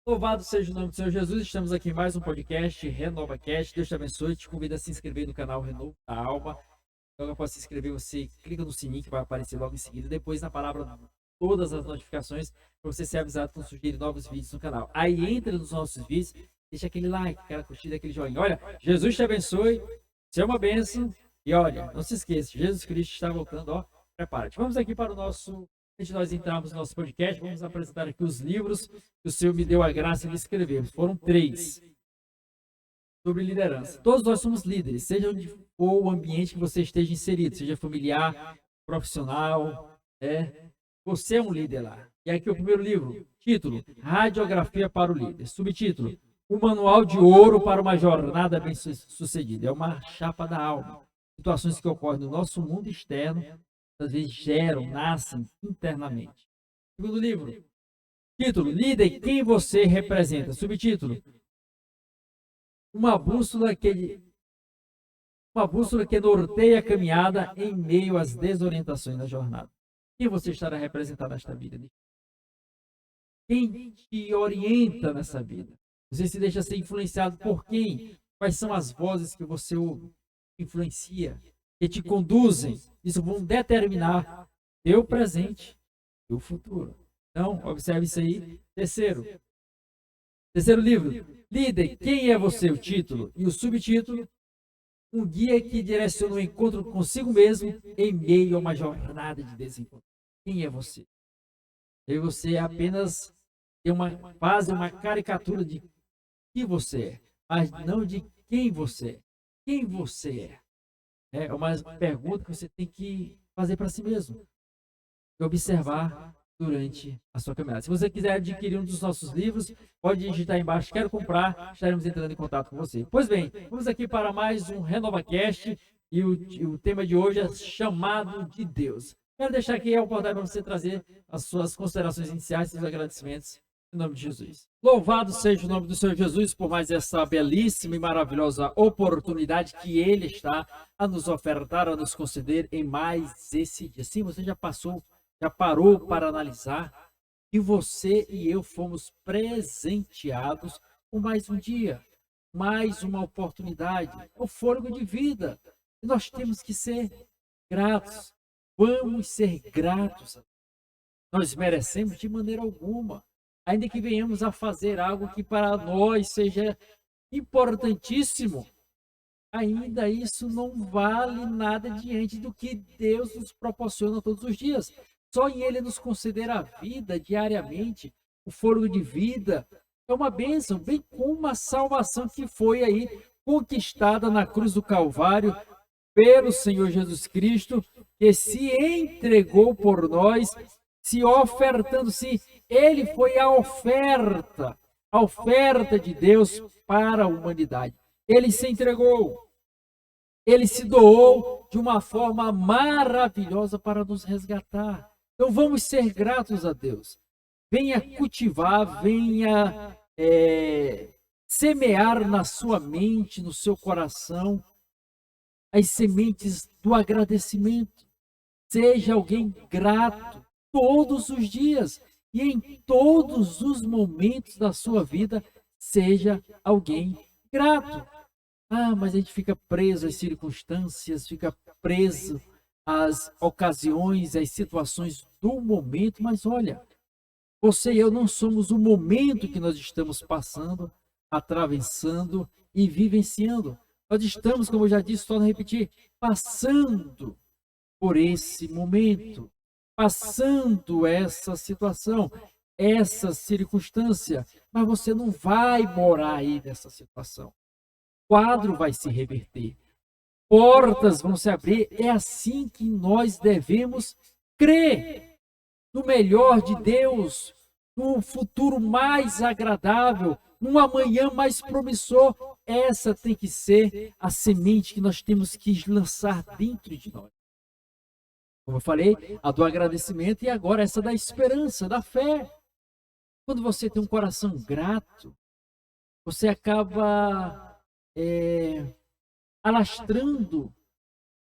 Louvado seja o nome do Senhor Jesus. Estamos aqui em mais um podcast, RenovaCast. Deus te abençoe. Te convido a se inscrever no canal Renovo da Alma. Logo após se inscrever, você clica no sininho que vai aparecer logo em seguida. Depois, na palavra, todas as notificações para você ser avisado quando surgirem novos vídeos no canal. Aí entra nos nossos vídeos, deixa aquele like, aquela curtida, aquele joinha. Olha, Jesus te abençoe. Você é uma bênção. E olha, não se esqueça, Jesus Cristo está voltando. Ó, prepara-te. Vamos aqui para o nosso... Antes de nós entrarmos no nosso podcast, vamos apresentar aqui os livros que o Senhor me deu a graça de escrever. Foram 3 sobre liderança. Todos nós somos líderes, seja onde for o ambiente que você esteja inserido, seja familiar, profissional, você é um líder lá. E aqui o primeiro livro, título, Radiografia para o Líder. Subtítulo, O Manual de Ouro para uma Jornada Bem-Sucedida. É uma chapa da alma. Situações que ocorrem no nosso mundo externo, às vezes nascem internamente. Segundo livro, título, Líder, quem você representa. Subtítulo, uma bússola que norteia a caminhada em meio às desorientações da jornada. Quem você estará representado nesta vida? Quem te orienta nessa vida? Você se deixa ser influenciado por quem? Quais são as vozes que você ouve, influencia, que te conduzem? Isso vão determinar teu presente e o futuro. Então, observe isso aí. Terceiro livro, Líder, quem é você? O título e o subtítulo, um guia que direciona o encontro consigo mesmo em meio a uma jornada de desencontro. Quem é você? E você apenas faz uma caricatura de que você é, mas não de quem você é. Quem você é? É uma pergunta que você tem que fazer para si mesmo e observar durante a sua caminhada. Se você quiser adquirir um dos nossos livros, pode digitar aí embaixo, quero comprar, estaremos entrando em contato com você. Pois bem, vamos aqui para mais um RenovaCast e o tema de hoje é chamado de Deus. Quero deixar aqui a oportunidade para você trazer as suas considerações iniciais e os agradecimentos em nome de Jesus. Louvado seja o nome do Senhor Jesus por mais essa belíssima e maravilhosa oportunidade que Ele está a nos ofertar, a nos conceder em mais esse dia. Sim, você já parou para analisar que você e eu fomos presenteados com mais um dia, mais uma oportunidade, o fôlego de vida. E nós temos que ser gratos. Vamos ser gratos. Nós merecemos de maneira alguma, ainda que venhamos a fazer algo que para nós seja importantíssimo, ainda isso não vale nada diante do que Deus nos proporciona todos os dias. Só em Ele nos conceder a vida diariamente, o fôlego de vida, é uma bênção, bem como a salvação que foi aí conquistada na cruz do Calvário pelo Senhor Jesus Cristo, que se entregou por nós, se ofertando-se. Ele foi a oferta de Deus para a humanidade. Ele se entregou. Ele se doou de uma forma maravilhosa para nos resgatar. Então vamos ser gratos a Deus. Venha cultivar, venha semear na sua mente, no seu coração, as sementes do agradecimento. Seja alguém grato todos os dias e em todos os momentos da sua vida, seja alguém grato. Mas a gente fica preso às circunstâncias, fica preso às ocasiões, às situações do momento. Mas olha, você e eu não somos o momento que nós estamos passando, atravessando e vivenciando. Nós estamos, como eu já disse, torno a repetir, passando por esse momento, passando essa situação, essa circunstância. Mas você não vai morar aí nessa situação. Quadro vai se reverter, portas vão se abrir. É assim que nós devemos crer no melhor de Deus, num futuro mais agradável, num amanhã mais promissor. Essa tem que ser a semente que nós temos que lançar dentro de nós. Como eu falei, a do agradecimento e agora essa da esperança, da fé. Quando você tem um coração grato, você acaba alastrando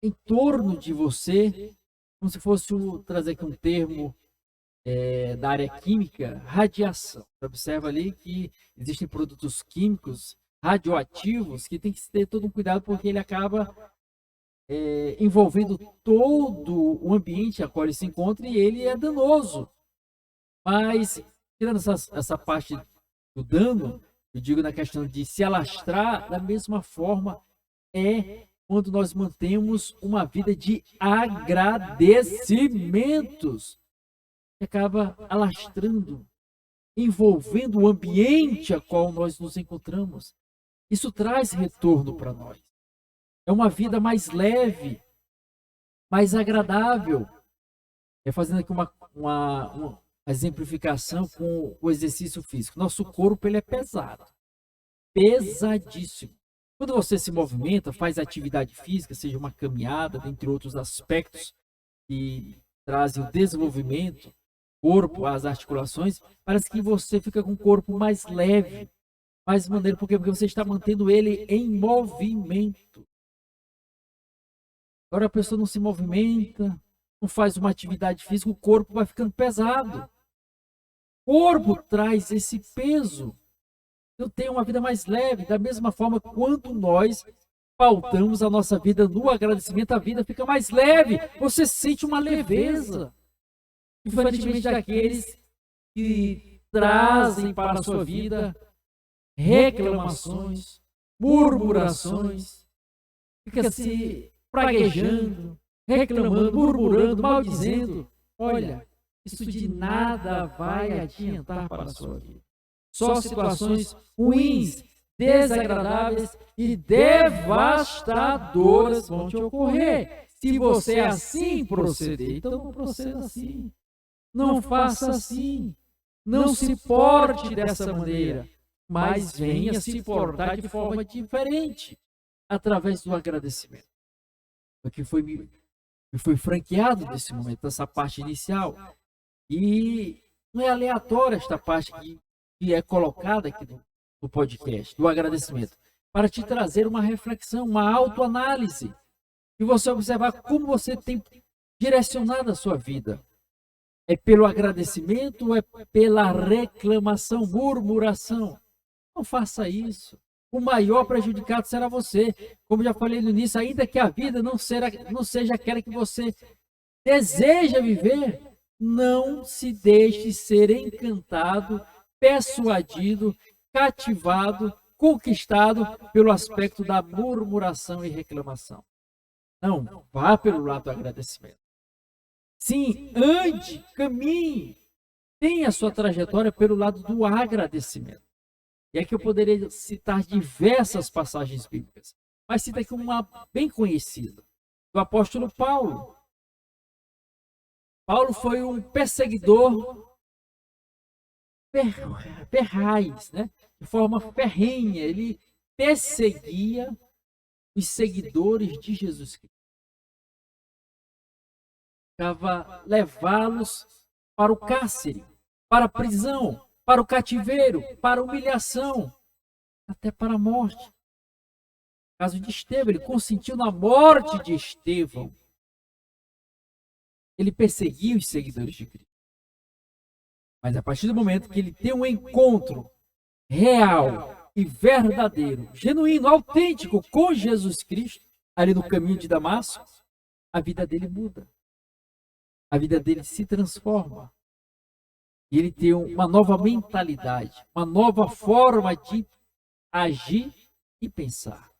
em torno de você, como se fosse trazer aqui um termo da área química, radiação. Você observa ali que existem produtos químicos radioativos que tem que ter todo um cuidado, porque ele acaba envolvendo todo o ambiente a qual ele se encontra e ele é danoso. Mas, tirando essa parte do dano, eu digo na questão de se alastrar, da mesma forma quando nós mantemos uma vida de agradecimentos, que acaba alastrando, envolvendo o ambiente a qual nós nos encontramos. Isso traz retorno para nós. É uma vida mais leve, mais agradável. Fazendo aqui uma exemplificação com o exercício físico. Nosso corpo ele é pesado, pesadíssimo. Quando você se movimenta, faz atividade física, seja uma caminhada, dentre outros aspectos que trazem o desenvolvimento, corpo, as articulações, parece que você fica com o corpo mais leve, mais maneiro. Por quê? Porque você está mantendo ele em movimento. Agora a pessoa não se movimenta, não faz uma atividade física, o corpo vai ficando pesado. O corpo traz esse peso. Eu tenho uma vida mais leve. Da mesma forma, quando nós pautamos a nossa vida no agradecimento, a vida fica mais leve. Você sente uma leveza. Diferentemente daqueles que trazem para a sua vida reclamações, murmurações, fica se praguejando, reclamando, murmurando, maldizendo. Olha, isso de nada vai adiantar para a sua vida. Só situações ruins, desagradáveis e devastadoras vão te ocorrer se você assim proceder. Então não proceda assim. Não faça assim. Não se porte dessa maneira, mas venha se portar de forma diferente, através do agradecimento. O que foi franqueado nesse momento, essa parte inicial. E não é aleatória esta parte que é colocada aqui no podcast, do agradecimento, para te trazer uma reflexão, uma autoanálise, e você observar como você tem direcionado a sua vida. É pelo agradecimento ou é pela reclamação, murmuração? Não faça isso. O maior prejudicado será você. Como já falei no início, ainda que a vida não seja aquela que você deseja viver, não se deixe ser encantado, persuadido, cativado, conquistado pelo aspecto da murmuração e reclamação. Não, vá pelo lado do agradecimento. Sim, ande, caminhe, tenha a sua trajetória pelo lado do agradecimento. E aqui eu poderia citar diversas passagens bíblicas, mas cita aqui uma bem conhecida, do apóstolo Paulo. Paulo foi um perseguidor ferraz, né? De forma ferrenha. Ele perseguia os seguidores de Jesus Cristo. Buscava levá-los para o cárcere, para a prisão, para o cativeiro, para a humilhação, até para a morte. No caso de Estevão, ele consentiu na morte de Estevão. Ele perseguia os seguidores de Cristo. Mas a partir do momento que ele tem um encontro real e verdadeiro, genuíno, autêntico com Jesus Cristo, ali no caminho de Damasco, a vida dele muda. A vida dele se transforma. E ele tem uma nova mentalidade, uma nova forma de agir e pensar.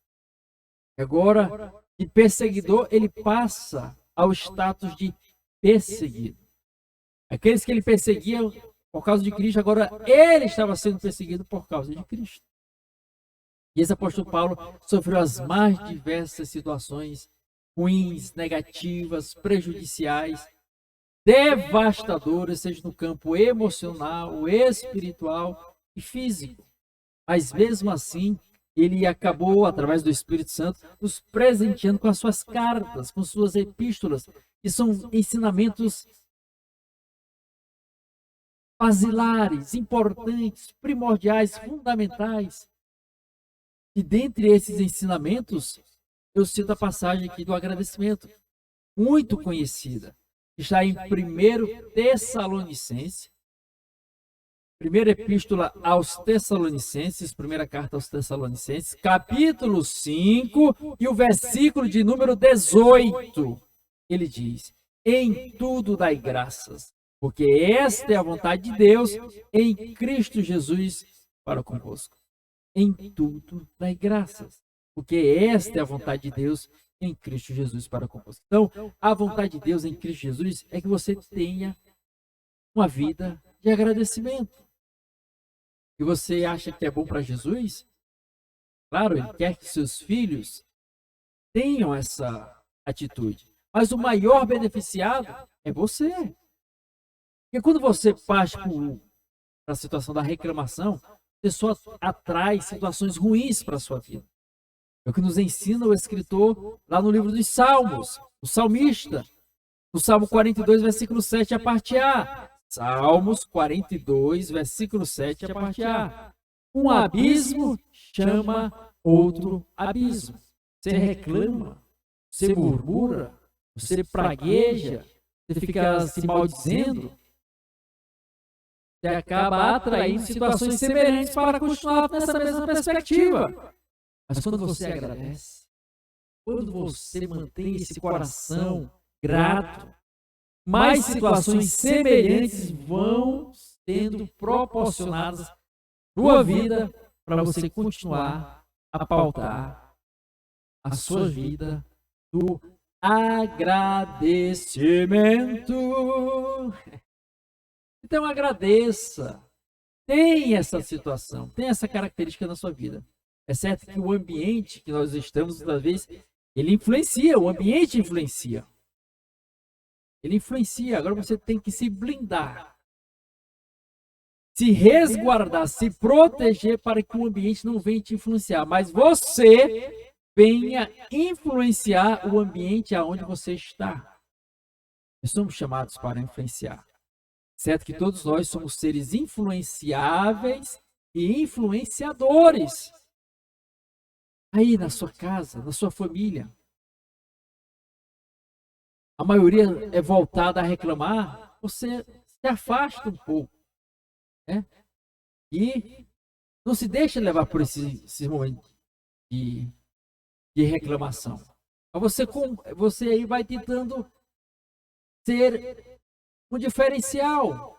Agora, de perseguidor, ele passa ao status de perseguido. Aqueles que ele perseguia por causa de Cristo, agora ele estava sendo perseguido por causa de Cristo. E esse apóstolo Paulo sofreu as mais diversas situações ruins, negativas, prejudiciais, devastadoras, seja no campo emocional, espiritual e físico. Mas mesmo assim, ele acabou, através do Espírito Santo, nos presenteando com as suas cartas, com suas epístolas, que são ensinamentos basilares, importantes, primordiais, fundamentais. E dentre esses ensinamentos, eu cito a passagem aqui do agradecimento, muito conhecida. está em 1 Tessalonicenses, primeira epístola aos Tessalonicenses, primeira carta aos Tessalonicenses, capítulo 5 e o versículo de número 18. Ele diz: em tudo dai graças, porque esta é a vontade de Deus em Cristo Jesus para convosco. Em tudo dai graças, porque esta é a vontade de Deus em Cristo Jesus para convosco. Então, a vontade de Deus em Cristo Jesus é que você tenha uma vida de agradecimento. E você acha que é bom para Jesus? Claro, ele quer que seus filhos tenham essa atitude. Mas o maior beneficiado é você. Porque quando você parte para a situação da reclamação, você só atrai situações ruins para a sua vida. É o que nos ensina o escritor lá no livro dos Salmos, o salmista, no Salmo 42, versículo 7, a parte A. Salmos 42, versículo 7, a parte A. Um abismo chama outro abismo. Você reclama, você murmura, você pragueja, você fica se maldizendo, você acaba atraindo situações semelhantes para continuar nessa mesma perspectiva. Mas quando você agradece, quando você mantém esse coração grato, mais situações semelhantes vão sendo proporcionadas à sua vida para você continuar a pautar a sua vida do agradecimento. Então agradeça. Tem essa situação, tem essa característica na sua vida. É certo que o ambiente que nós estamos, às vezes, ele influencia, o ambiente influencia. Ele influencia, agora você tem que se blindar, se resguardar, se proteger para que o ambiente não venha te influenciar, mas você venha influenciar o ambiente aonde você está. Nós somos chamados para influenciar. Certo que todos nós somos seres influenciáveis e influenciadores. Aí na sua casa, na sua família, a maioria é voltada a reclamar, você se afasta um pouco, né? E não se deixa levar por esses momentos de reclamação. Mas você aí vai tentando ser um diferencial,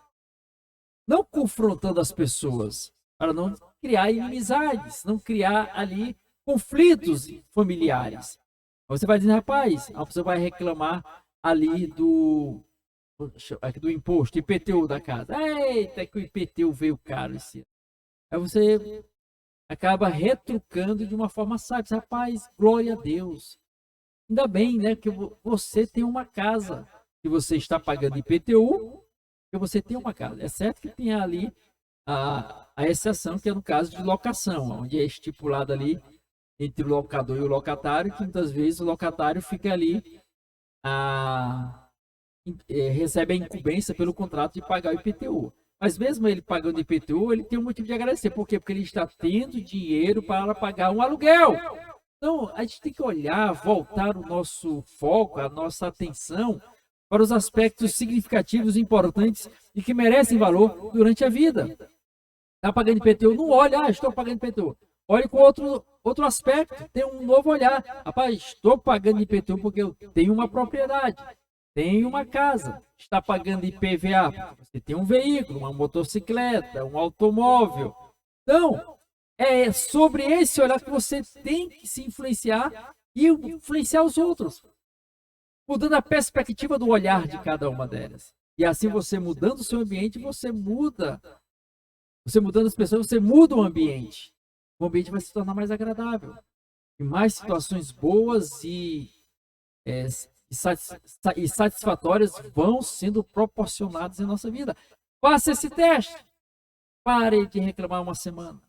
não confrontando as pessoas, para não criar inimizades, não criar ali conflitos familiares. Você vai dizer, rapaz, a pessoa vai reclamar ali do imposto, IPTU da casa. Eita, que o IPTU veio caro esse ano. Aí você acaba retrucando de uma forma sábia. Rapaz, glória a Deus. Ainda bem, né, que você tem uma casa, que você está pagando IPTU, que você tem uma casa. É certo que tem ali a exceção, que é no caso de locação, onde é estipulado ali entre o locador e o locatário, que muitas vezes o locatário fica ali, recebe a incumbência pelo contrato de pagar o IPTU. Mas mesmo ele pagando IPTU, ele tem um motivo de agradecer. Por quê? Porque ele está tendo dinheiro para pagar um aluguel. Então, a gente tem que olhar, voltar o nosso foco, a nossa atenção para os aspectos significativos, importantes e que merecem valor durante a vida. Está pagando IPTU? Não olha, estou pagando IPTU. Olhe com outro aspecto, tem um novo olhar. Rapaz, estou pagando IPTU porque eu tenho uma propriedade, tenho uma casa. Está pagando IPVA porque você tem um veículo, uma motocicleta, um automóvel. Então, é sobre esse olhar que você tem que se influenciar e influenciar os outros, mudando a perspectiva do olhar de cada uma delas. E assim você mudando o seu ambiente, você mudando as pessoas, você muda o ambiente. O ambiente vai se tornar mais agradável. E mais situações boas e satisfatórias vão sendo proporcionadas em nossa vida. Faça esse teste. Pare de reclamar uma semana.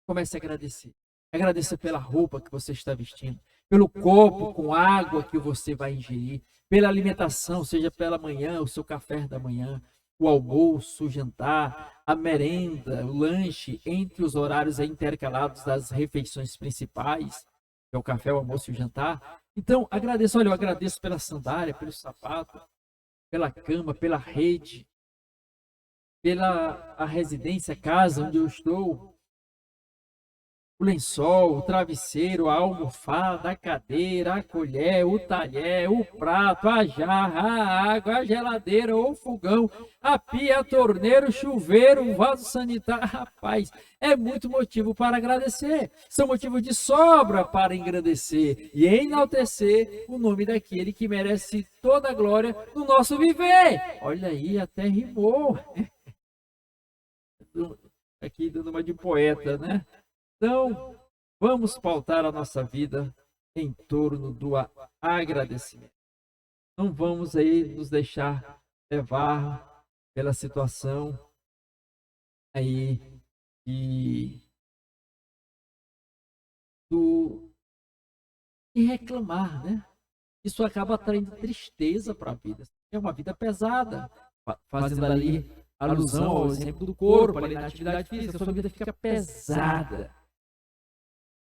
Comece a agradecer. Agradeça pela roupa que você está vestindo, pelo copo com água que você vai ingerir, pela alimentação, seja pela manhã, o seu café da manhã, o almoço, o jantar, a merenda, o lanche, entre os horários intercalados das refeições principais, que é o café, o almoço e o jantar. Então, agradeça. Olha, eu agradeço pela sandália, pelo sapato. pela cama, pela rede, pela a residência, a casa onde eu estou, o lençol, o travesseiro, a almofada, a cadeira, a colher, o talher, o prato, a jarra, a água, a geladeira, o fogão, a pia, a torneira, o chuveiro, o vaso sanitário. Rapaz, é muito motivo para agradecer. São motivos de sobra para engrandecer e enaltecer o nome daquele que merece toda a glória no nosso viver. Olha aí, até rimou. Aqui dando uma de poeta, né? Então, vamos pautar a nossa vida em torno do agradecimento. Não vamos aí nos deixar levar pela situação aí de reclamar, né? Isso acaba traindo tristeza para a vida. É uma vida pesada, fazendo ali alusão ao exemplo do corpo, ali na atividade física, a sua vida fica pesada.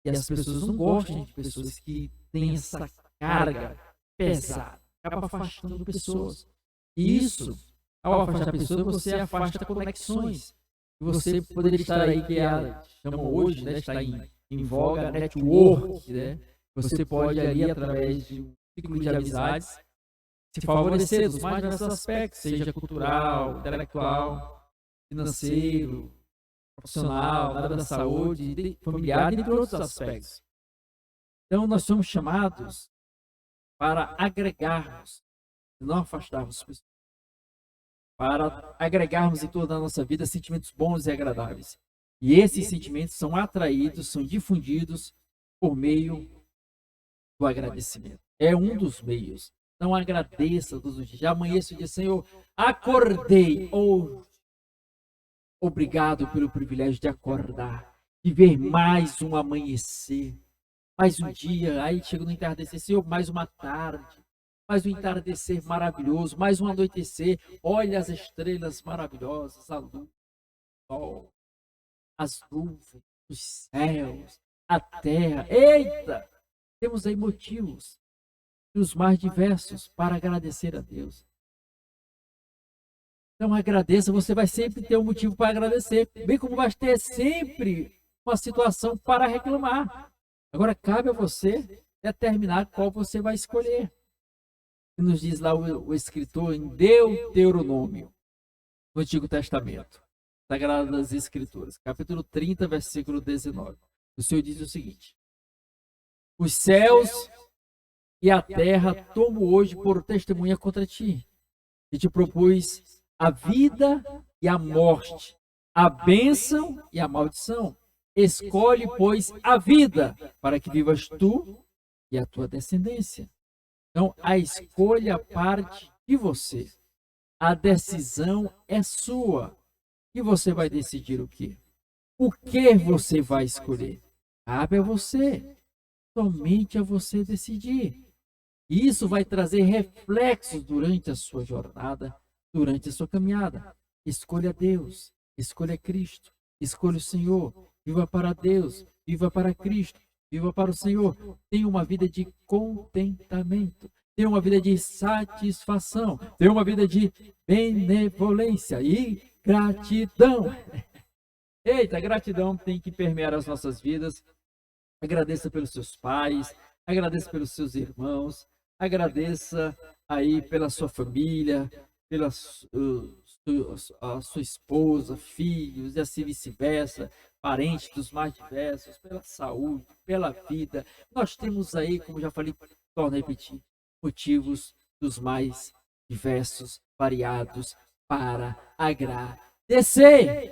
E as pessoas não gostam de pessoas que têm essa carga pesada. Acaba afastando pessoas. E isso, ao afastar pessoas, você afasta conexões. Você poderia estar aí, que chamam hoje, né, está em voga, network, né? Você pode ali, através de um ciclo de amizades, se favorecer dos mais diversos aspectos, seja cultural, intelectual, financeiro, profissional, na área da saúde, familiar, entre outros aspectos. Então, nós somos chamados para agregarmos, não afastarmos pessoas, para agregarmos em toda a nossa vida sentimentos bons e agradáveis. E esses sentimentos são atraídos, são difundidos por meio do agradecimento. É um dos meios. Então, agradeça todos os dias. Já amanheço o dia, Senhor, acordei, ou obrigado pelo privilégio de acordar, de ver mais um amanhecer, mais um dia. Aí chega no entardecer, Senhor, mais uma tarde, mais um entardecer maravilhoso, mais um anoitecer. Olha as estrelas maravilhosas, a luz, o sol, as nuvens, os céus, a terra. Eita! Temos aí motivos, os mais diversos, para agradecer a Deus. Então agradeça, você vai sempre ter um motivo para agradecer, bem como vai ter sempre uma situação para reclamar. Agora cabe a você determinar qual você vai escolher. Nos diz lá o escritor em Deuteronômio, no Antigo Testamento, Sagradas Escrituras, capítulo 30, versículo 19. O Senhor diz o seguinte: os céus e a terra tomo hoje por testemunha contra ti, e te propus a vida e a morte, a bênção e a maldição. Escolhe, pois, a vida, para que vivas tu e a tua descendência. Então, a escolha parte de você. A decisão é sua. E você vai decidir o quê? O que você vai escolher? Cabe a você. Somente a você decidir. E isso vai trazer reflexos durante a sua jornada, durante a sua caminhada. Escolha Deus, escolha Cristo, escolha o Senhor. Viva para Deus, viva para Cristo, viva para o Senhor. Tenha uma vida de contentamento, tenha uma vida de satisfação, tenha uma vida de benevolência e gratidão. Eita, gratidão tem que permear as nossas vidas. Agradeça pelos seus pais, agradeça pelos seus irmãos, agradeça aí pela sua família, pela a sua esposa, filhos e assim vice-versa, parentes dos mais diversos, pela saúde, pela vida. Nós temos aí, como já falei, torno a repetir, motivos dos mais diversos, variados, para agradecer.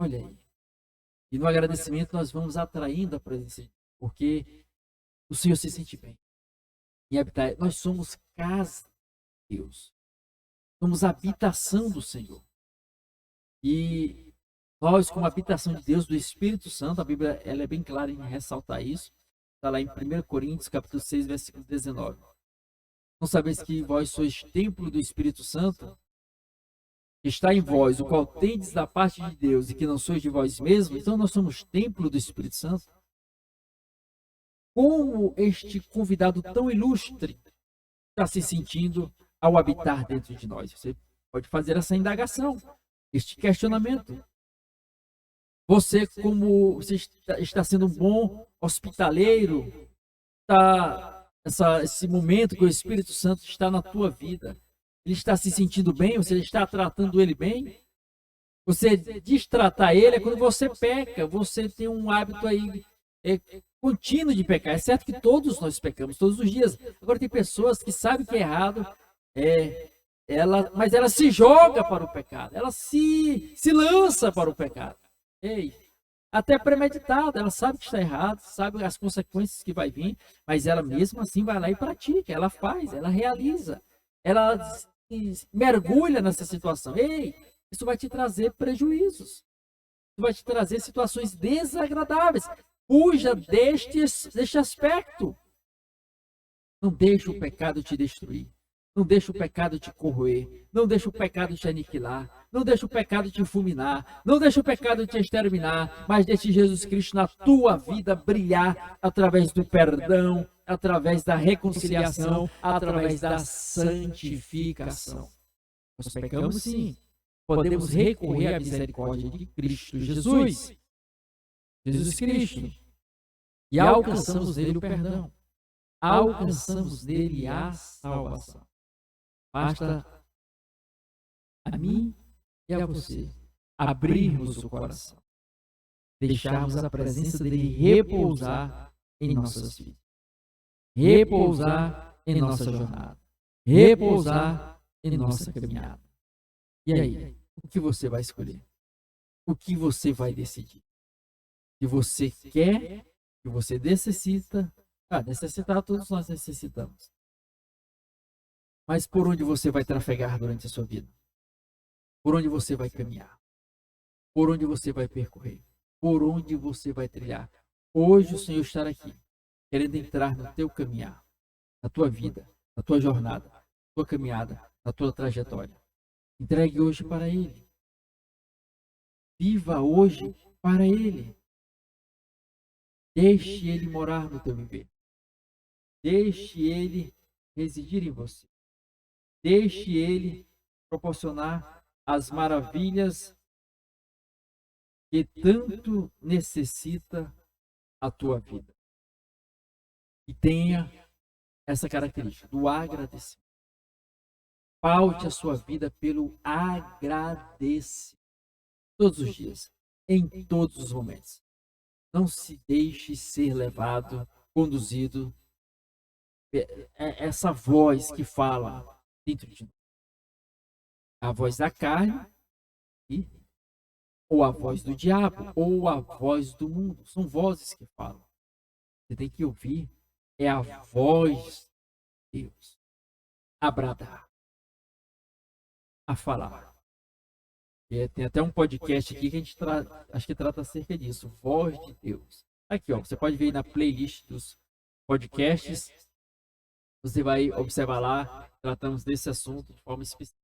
Olha aí. E no agradecimento nós vamos atraindo a presença de Deus, porque o Senhor se sente bem em habitar. Nós somos casa de Deus. Somos a habitação do Senhor. E nós, como habitação de Deus, do Espírito Santo, a Bíblia ela é bem clara em ressaltar isso. Está lá em 1 Coríntios, capítulo 6, versículo 19. Não sabeis que vós sois templo do Espírito Santo? Está em vós, o qual tendes da parte de Deus e que não sois de vós mesmos? Então nós somos templo do Espírito Santo. Como este convidado tão ilustre está se sentindo ao habitar dentro de nós? Você pode fazer essa indagação, este questionamento. Você, como você está sendo um bom hospitaleiro, esse momento que o Espírito Santo está na tua vida, ele está se sentindo bem, você está tratando ele bem? Você destratar ele é quando você peca, você tem um hábito aí contínuo de pecar. É certo que todos nós pecamos, todos os dias. Agora tem pessoas que sabem que é errado, mas ela se joga para o pecado, ela se lança para o pecado. Ei, até premeditada, ela sabe que está errado, sabe as consequências que vai vir, mas ela mesmo assim vai lá e pratica, ela faz, ela realiza, ela mergulha nessa situação. Ei, isso vai te trazer prejuízos, isso vai te trazer situações desagradáveis. Fuja deste aspecto. Não deixe o pecado te destruir. Não deixe o pecado te corroer. Não deixe o pecado te aniquilar. Não deixe o pecado te fulminar. Não deixe o pecado te exterminar. Mas deixe Jesus Cristo na tua vida brilhar através do perdão, através da reconciliação, através da santificação. Nós pecamos sim. Podemos recorrer à misericórdia de Cristo Jesus. Jesus Cristo. E alcançamos dele o perdão. Alcançamos dele a salvação. Basta a mim e a você abrirmos o coração, deixarmos a presença dele repousar em nossas vidas, repousar em nossa jornada, repousar em nossa caminhada. E aí, o que você vai escolher? O que você vai decidir? Se você quer, se você necessita, necessitar todos nós necessitamos. Mas por onde você vai trafegar durante a sua vida? Por onde você vai caminhar? Por onde você vai percorrer? Por onde você vai trilhar? Hoje o Senhor está aqui, querendo entrar no teu caminhar, na tua vida, na tua jornada, na tua caminhada, na tua trajetória. Entregue hoje para Ele. Viva hoje para Ele. Deixe Ele morar no teu viver. Deixe Ele residir em você. Deixe Ele proporcionar as maravilhas que tanto necessita a tua vida. E tenha essa característica do agradecimento. Paute a sua vida pelo agradecimento. Todos os dias, em todos os momentos. Não se deixe ser levado, conduzido, essa voz que fala dentro de nós. A voz da carne, ou a voz do diabo, ou a voz do mundo. São vozes que falam. Você tem que ouvir. É a voz de Deus a bradar, a falar. Tem até um podcast aqui que a gente acho que trata acerca disso. Voz de Deus. Aqui, ó, você pode ver aí na playlist dos podcasts. Você vai observar lá, tratamos desse assunto de forma específica.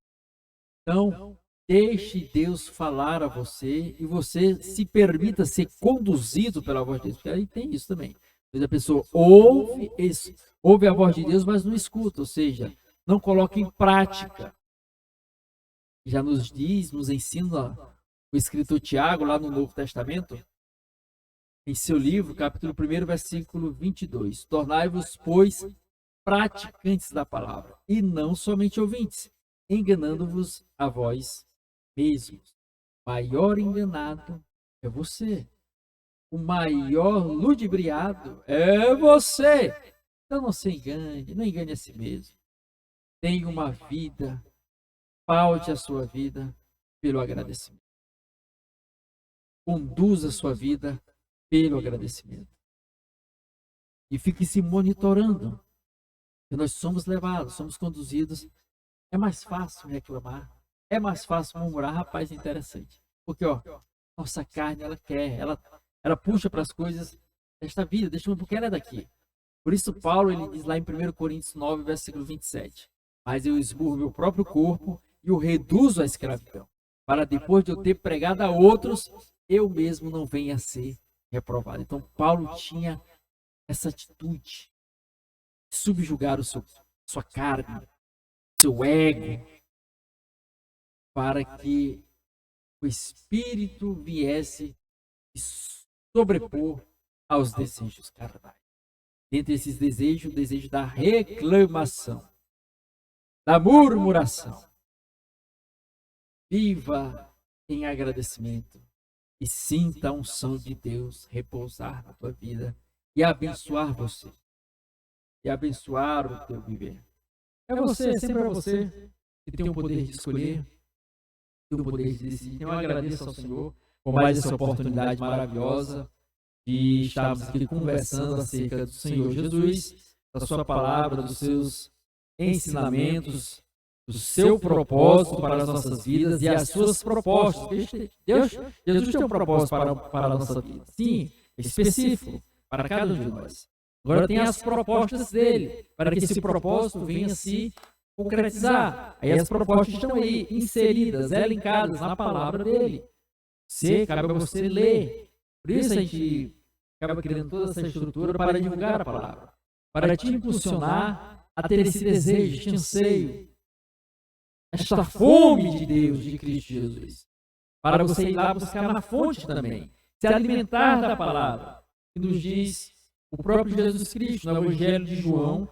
Então, deixe Deus falar a você e você se permita ser conduzido pela voz de Deus. Porque aí tem isso também. Às vezes a pessoa ouve a voz de Deus, mas não escuta, ou seja, não coloca em prática. Já nos diz, nos ensina o escritor Tiago, lá no Novo Testamento, em seu livro, capítulo 1, versículo 22. Tornai-vos, pois, praticantes da palavra, e não somente ouvintes, enganando-vos a vós mesmos. O maior enganado é você. O maior ludibriado é você. Então não se engane, não engane a si mesmo. Tenha uma vida, paute a sua vida pelo agradecimento. Conduza a sua vida pelo agradecimento. E fique se monitorando. Que nós somos levados, somos conduzidos. É mais fácil reclamar. É mais fácil murmurar. Rapaz, interessante. Porque, nossa carne, ela quer, ela puxa para as coisas desta vida, porque ela é daqui. Por isso, Paulo, ele diz lá em 1 Coríntios 9, versículo 27. Mas eu esmurro meu próprio corpo e o reduzo à escravidão, para depois de eu ter pregado a outros, eu mesmo não venha a ser reprovado. Então, Paulo tinha essa atitude de subjugar sua carne, seu ego, para que o Espírito viesse se sobrepor aos desejos carnais. Dentre esses desejos, o desejo da reclamação, da murmuração. Viva em agradecimento e sinta a unção de Deus repousar na tua vida e abençoar você. E abençoar o teu viver. É você, sempre é você que tem o poder de escolher, tem o poder de decidir. Então eu agradeço ao Senhor por mais essa oportunidade maravilhosa de estarmos aqui conversando acerca do Senhor Jesus, da sua palavra, dos seus ensinamentos, do seu propósito para as nossas vidas e as suas propostas. Jesus tem um propósito para a nossa vida. Sim, específico para cada um de nós. Agora tem as propostas dele, para que esse propósito venha se concretizar. Aí as propostas estão aí, inseridas, elencadas na palavra dele. Cabe a você ler. Por isso a gente acaba criando toda essa estrutura para divulgar a palavra, para te impulsionar a ter esse desejo, este anseio, esta fome de Deus, de Cristo Jesus, para você ir lá buscar na fonte também, se alimentar da palavra, que nos diz o próprio Jesus Cristo, no Evangelho de João,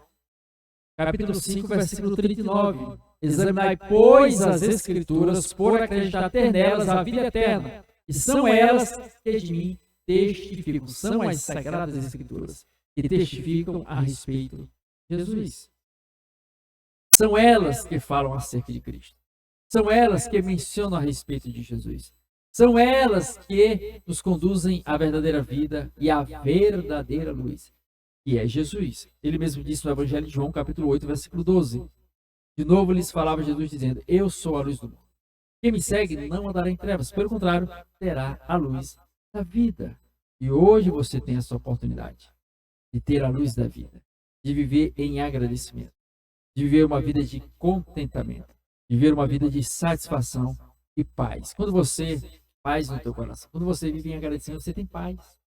capítulo 5, versículo 39. Examinai, pois, as Escrituras, por acreditar ter nelas a vida eterna, e são elas que de mim testificam. São as Sagradas Escrituras que testificam a respeito de Jesus. São elas que falam acerca de Cristo. São elas que mencionam a respeito de Jesus. São elas que nos conduzem à verdadeira vida e à verdadeira luz, que é Jesus. Ele mesmo disse no Evangelho de João, capítulo 8, versículo 12. De novo lhes falava Jesus dizendo, eu sou a luz do mundo. Quem me segue não andará em trevas, pelo contrário, terá a luz da vida. E hoje você tem essa oportunidade de ter a luz da vida, de viver em agradecimento, de viver uma vida de contentamento, de viver uma vida de satisfação e paz. Quando você paz no teu coração, quando você vive em agradecimento, você tem paz.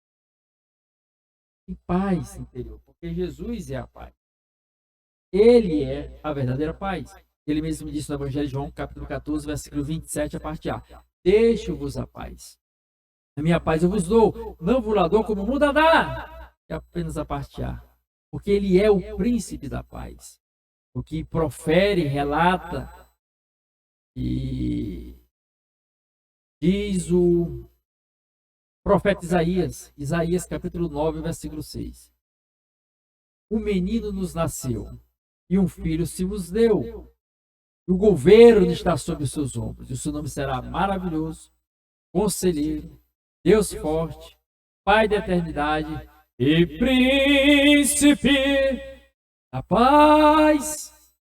Tem paz interior, porque Jesus é a paz. Ele é a verdadeira paz. Ele mesmo disse no Evangelho de João, capítulo 14, versículo 27, a parte A. Deixo-vos a paz. A minha paz eu vos dou, não vos la dou como o mundo a dá. É apenas a parte A. Porque ele é o príncipe da paz. O que profere, relata e diz o profeta Isaías capítulo 9, versículo 6. Um menino nos nasceu e um filho se vos deu. O governo está sobre os seus ombros. E o seu nome será maravilhoso, conselheiro, Deus forte, Pai da eternidade e príncipe da paz.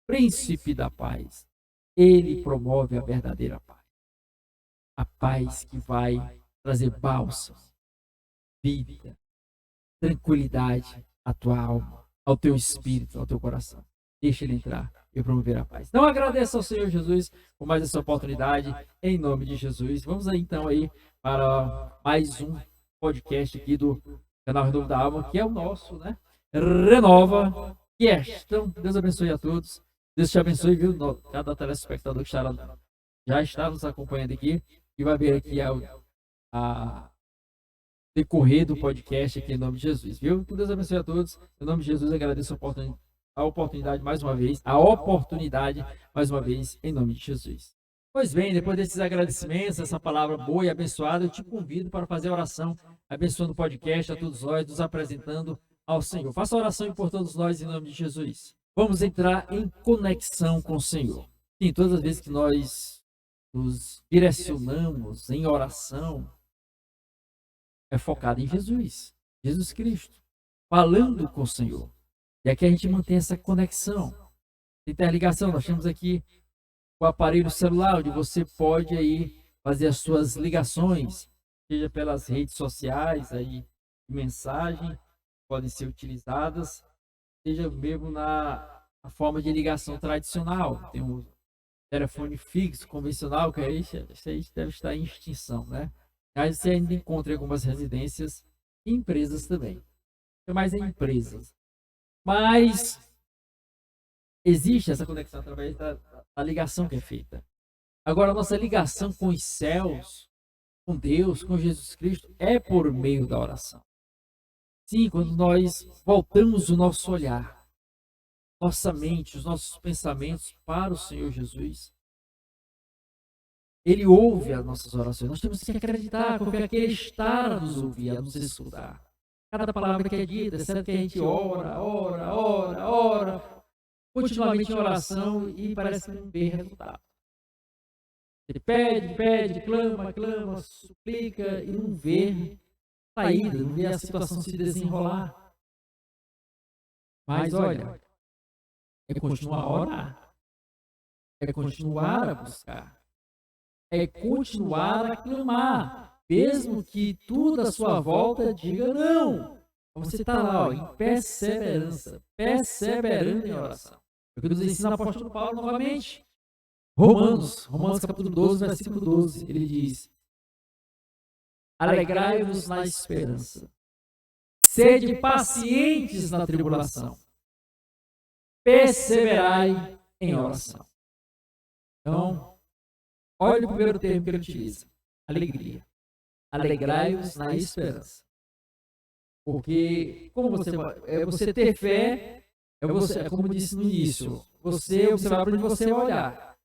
Príncipe da paz. Ele promove a verdadeira paz. A paz que vai trazer bálsamo, vida, tranquilidade à tua alma, ao teu espírito, ao teu coração. Deixa ele entrar e promover a paz. Então agradeço ao Senhor Jesus por mais essa oportunidade, em nome de Jesus. Vamos aí então aí para mais um podcast aqui do canal Renovo da Alma, que é o nosso, né? Renova, que é. Então, Deus abençoe a todos. Deus te abençoe, viu? Cada telespectador que já está nos acompanhando aqui e vai ver aqui a decorrer do podcast aqui em nome de Jesus, viu? Então, Deus abençoe a todos. Em nome de Jesus, agradeço a oportunidade mais uma vez, em nome de Jesus. Pois bem, depois desses agradecimentos, essa palavra boa e abençoada, eu te convido para fazer a oração, abençoando o podcast a todos nós, nos apresentando ao Senhor. Faça a oração por todos nós em nome de Jesus. Vamos entrar em conexão com o Senhor. Sim, todas as vezes que nós nos direcionamos em oração, é focado em Jesus, Jesus Cristo, falando com o Senhor. E aqui a gente mantém essa conexão, interligação. Nós temos aqui o aparelho celular, onde você pode aí fazer as suas ligações, seja pelas redes sociais, aí, de mensagem, podem ser utilizadas, seja mesmo na forma de ligação tradicional. Tem um telefone fixo, convencional, que aí deve estar em extinção, né? Mas você ainda encontra em algumas residências e empresas também. Mais em empresas. Mas existe essa conexão através da ligação que é feita. Agora, a nossa ligação com os céus, com Deus, com Jesus Cristo, é por meio da oração. Sim, quando nós voltamos o nosso olhar, nossa mente, os nossos pensamentos para o Senhor Jesus, Ele ouve as nossas orações. Nós temos que acreditar, confiar que Ele está a nos ouvir, a nos escutar. Cada palavra que é dita, certo que a gente ora, continuamente em oração e parece que não vê resultado. Ele pede, clama, suplica e não vê saída, não vê a situação se desenrolar. Mas olha, é continuar a orar, é continuar a buscar, é continuar a clamar, mesmo que tudo à sua volta diga não. Você está lá, em perseverança, perseverando em oração. É o que nos ensina o apóstolo Paulo novamente. Romanos capítulo 12, versículo 12, ele diz: alegrai-vos na esperança, sede pacientes na tribulação, perseverai em oração. Então, olha o primeiro termo que ele utiliza: alegria. Alegrai-vos na esperança. Porque, como você ter fé, é como eu disse no início, você observar para onde você olhar.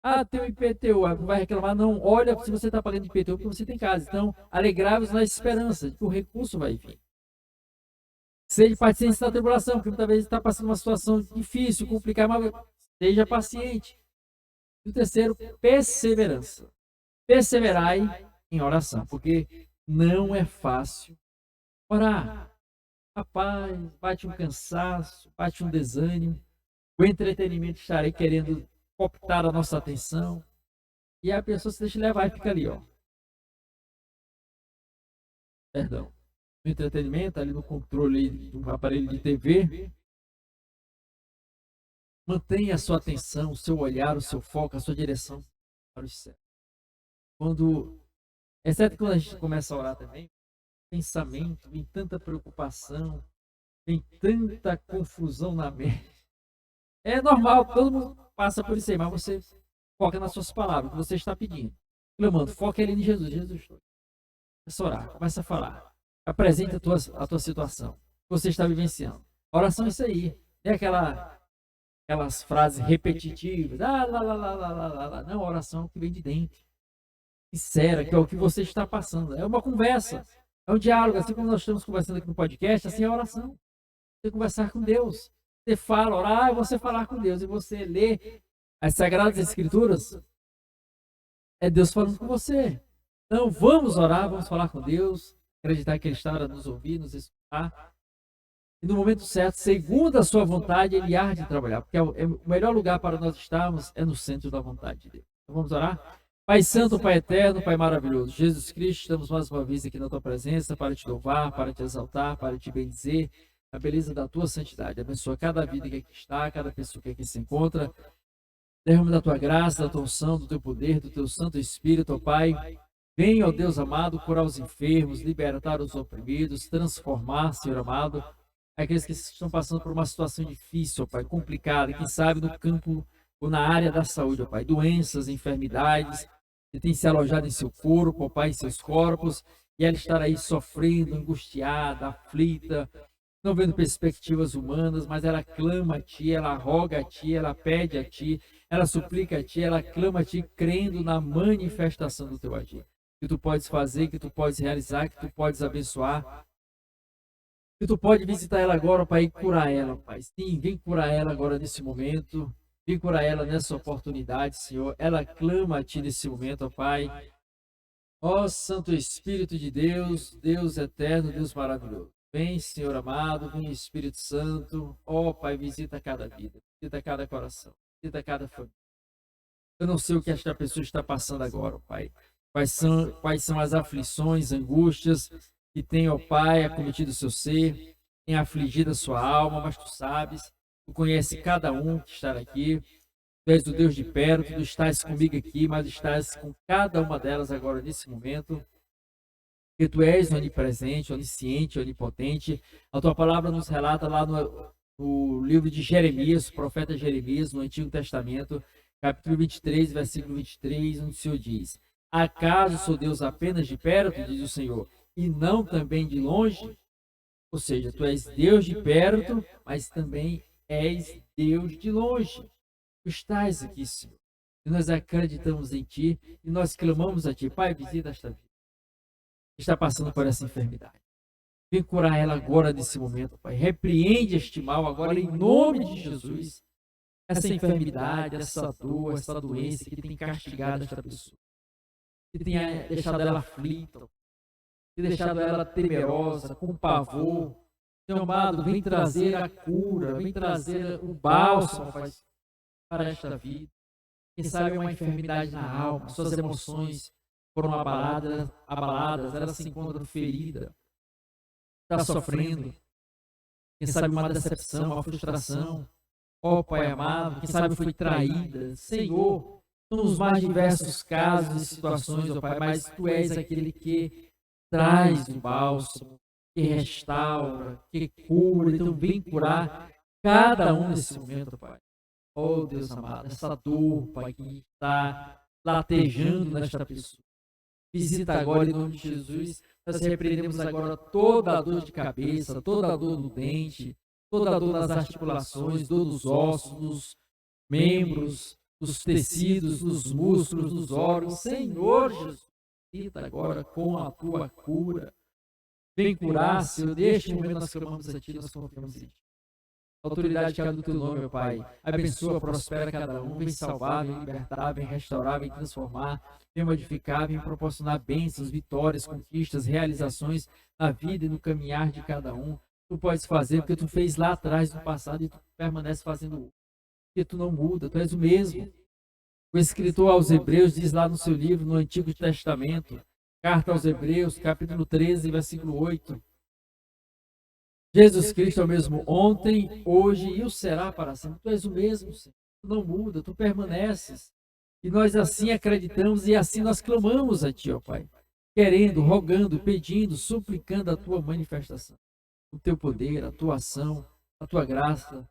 Ah, tem um IPTU, vai reclamar, não, olha se você está pagando IPTU porque você tem casa. Então, alegrai-vos na esperança de que o recurso vai vir. Seja paciente na tribulação, porque muitas vezes está passando uma situação difícil, complicada, mas seja paciente. E o terceiro, perseverança. Perseverai em oração, porque não é fácil orar. Rapaz, bate um cansaço, bate um desânimo, o entretenimento estarei querendo cooptar a nossa atenção, e a pessoa se deixa levar e fica ali, no entretenimento, ali no controle do aparelho de TV. Mantenha a sua atenção, o seu olhar, o seu foco, a sua direção para os céus. Exceto quando a gente começa a orar também, pensamento, vem tanta preocupação, vem tanta confusão na mente. É normal, todo mundo passa por isso aí, mas você foca nas suas palavras, o que você está pedindo. Clamando, foca ali em Jesus. Jesus, começa a orar, começa a falar. Apresenta a tua situação, que você está vivenciando. A oração é isso aí. É aquelas frases repetitivas. Não, a oração que vem de dentro. Sincera, que é o que você está passando. É uma conversa, é um diálogo. Assim como nós estamos conversando aqui no podcast, assim é a oração. Você conversar com Deus. Você fala, orar, e você falar com Deus. E você lê as Sagradas Escrituras, é Deus falando com você. Então vamos orar, vamos falar com Deus, acreditar que Ele está a nos ouvir, nos escutar. E no momento certo, segundo a sua vontade, Ele há de trabalhar. Porque o melhor lugar para nós estarmos é no centro da vontade de Deus. Então vamos orar? Pai Santo, Pai Eterno, Pai Maravilhoso, Jesus Cristo, estamos mais uma vez aqui na Tua presença para Te louvar, para Te exaltar, para Te bendizer, a beleza da Tua santidade. Abençoa cada vida que aqui está, cada pessoa que aqui se encontra. Derrame da Tua graça, da Tua unção, do Teu poder, do Teu Santo Espírito, ó Pai. Venha, ó Deus amado, curar os enfermos, libertar os oprimidos, transformar, Senhor amado, aqueles que estão passando por uma situação difícil, ó Pai, complicada, quem sabe no campo ou na área da saúde, ó Pai, doenças, enfermidades, que tem se alojado em seu corpo, ó Pai, em seus corpos, e ela estar aí sofrendo, angustiada, aflita, não vendo perspectivas humanas, mas ela clama a Ti, ela roga a Ti, ela pede a Ti, ela suplica a Ti, ela clama a Ti, crendo na manifestação do Teu agir. Que Tu podes fazer, que Tu podes realizar, que Tu podes abençoar, que Tu podes visitar ela agora, ó Pai, e curar ela, Pai. Sim, vem curar ela agora nesse momento, vem curar ela nessa oportunidade, Senhor. Ela clama a Ti nesse momento, ó Pai. Ó Santo Espírito de Deus, Deus eterno, Deus maravilhoso. Vem, Senhor amado, vem Espírito Santo. Ó Pai, visita cada vida, visita cada coração, visita cada família. Eu não sei o que esta pessoa está passando agora, ó Pai. Quais são as aflições, angústias que tem, ó Pai, acometido o seu ser, tem afligido a sua alma, mas Tu sabes, Tu conheces cada um que está aqui. Tu és o Deus de perto, Tu estás comigo aqui, mas estás com cada uma delas agora nesse momento. Porque Tu és onipresente, onisciente, onipotente. A Tua palavra nos relata lá no livro de Jeremias, profeta Jeremias, no Antigo Testamento, capítulo 23, versículo 23, onde o Senhor diz: acaso sou Deus apenas de perto, diz o Senhor, e não também de longe? Ou seja, tu és Deus de perto, mas também és Deus de longe. Tu estás aqui, Senhor. E nós acreditamos em Ti e nós clamamos a Ti. Pai, visita esta vida. Está passando por essa enfermidade. Vem curar ela agora, nesse momento, Pai. Repreende este mal agora, em nome de Jesus. Essa enfermidade, essa dor, essa doença que tem castigado esta pessoa. Que tenha deixado ela aflita, tem deixado ela temerosa, com pavor. Senhor amado, vem trazer a cura, vem trazer o bálsamo para esta vida. Quem sabe uma enfermidade na alma, suas emoções foram abaladas, ela se encontra ferida, está sofrendo. Quem sabe uma decepção, uma frustração. Ó Pai amado, quem sabe foi traída. Senhor, são os mais diversos casos e situações, ó Pai, mas Tu és aquele que traz o bálsamo, que restaura, que cura. Então vem curar cada um nesse momento, Pai. Oh Deus amado, essa dor, Pai, que está latejando nesta pessoa. Visita agora em nome de Jesus. Nós repreendemos agora toda a dor de cabeça, toda a dor no dente, toda a dor nas articulações, dor dos ossos, dos membros, dos tecidos, dos músculos, dos órgãos. Senhor Jesus, visita agora com a Tua cura. Vem curar, Senhor. Neste momento nós clamamos a Ti, nós confiamos em Ti. Autoridade que é do Teu nome, meu Pai. Abençoa, prospera cada um. Vem salvar, vem libertar, vem restaurar, vem transformar, vem modificar, vem proporcionar bênçãos, vitórias, conquistas, realizações na vida e no caminhar de cada um. Tu podes fazer porque Tu fez lá atrás, no passado, e Tu permanece fazendo hoje. Porque Tu não muda, Tu és o mesmo. O escritor aos Hebreus diz lá no seu livro, no Antigo Testamento, Carta aos Hebreus, capítulo 13, versículo 8. Jesus Cristo é o mesmo ontem, hoje e o será para sempre. Tu és o mesmo, Senhor. Tu não muda, Tu permaneces. E nós assim acreditamos e assim nós clamamos a Ti, ó Pai. Querendo, rogando, pedindo, suplicando a Tua manifestação. O Teu poder, a Tua ação, a Tua graça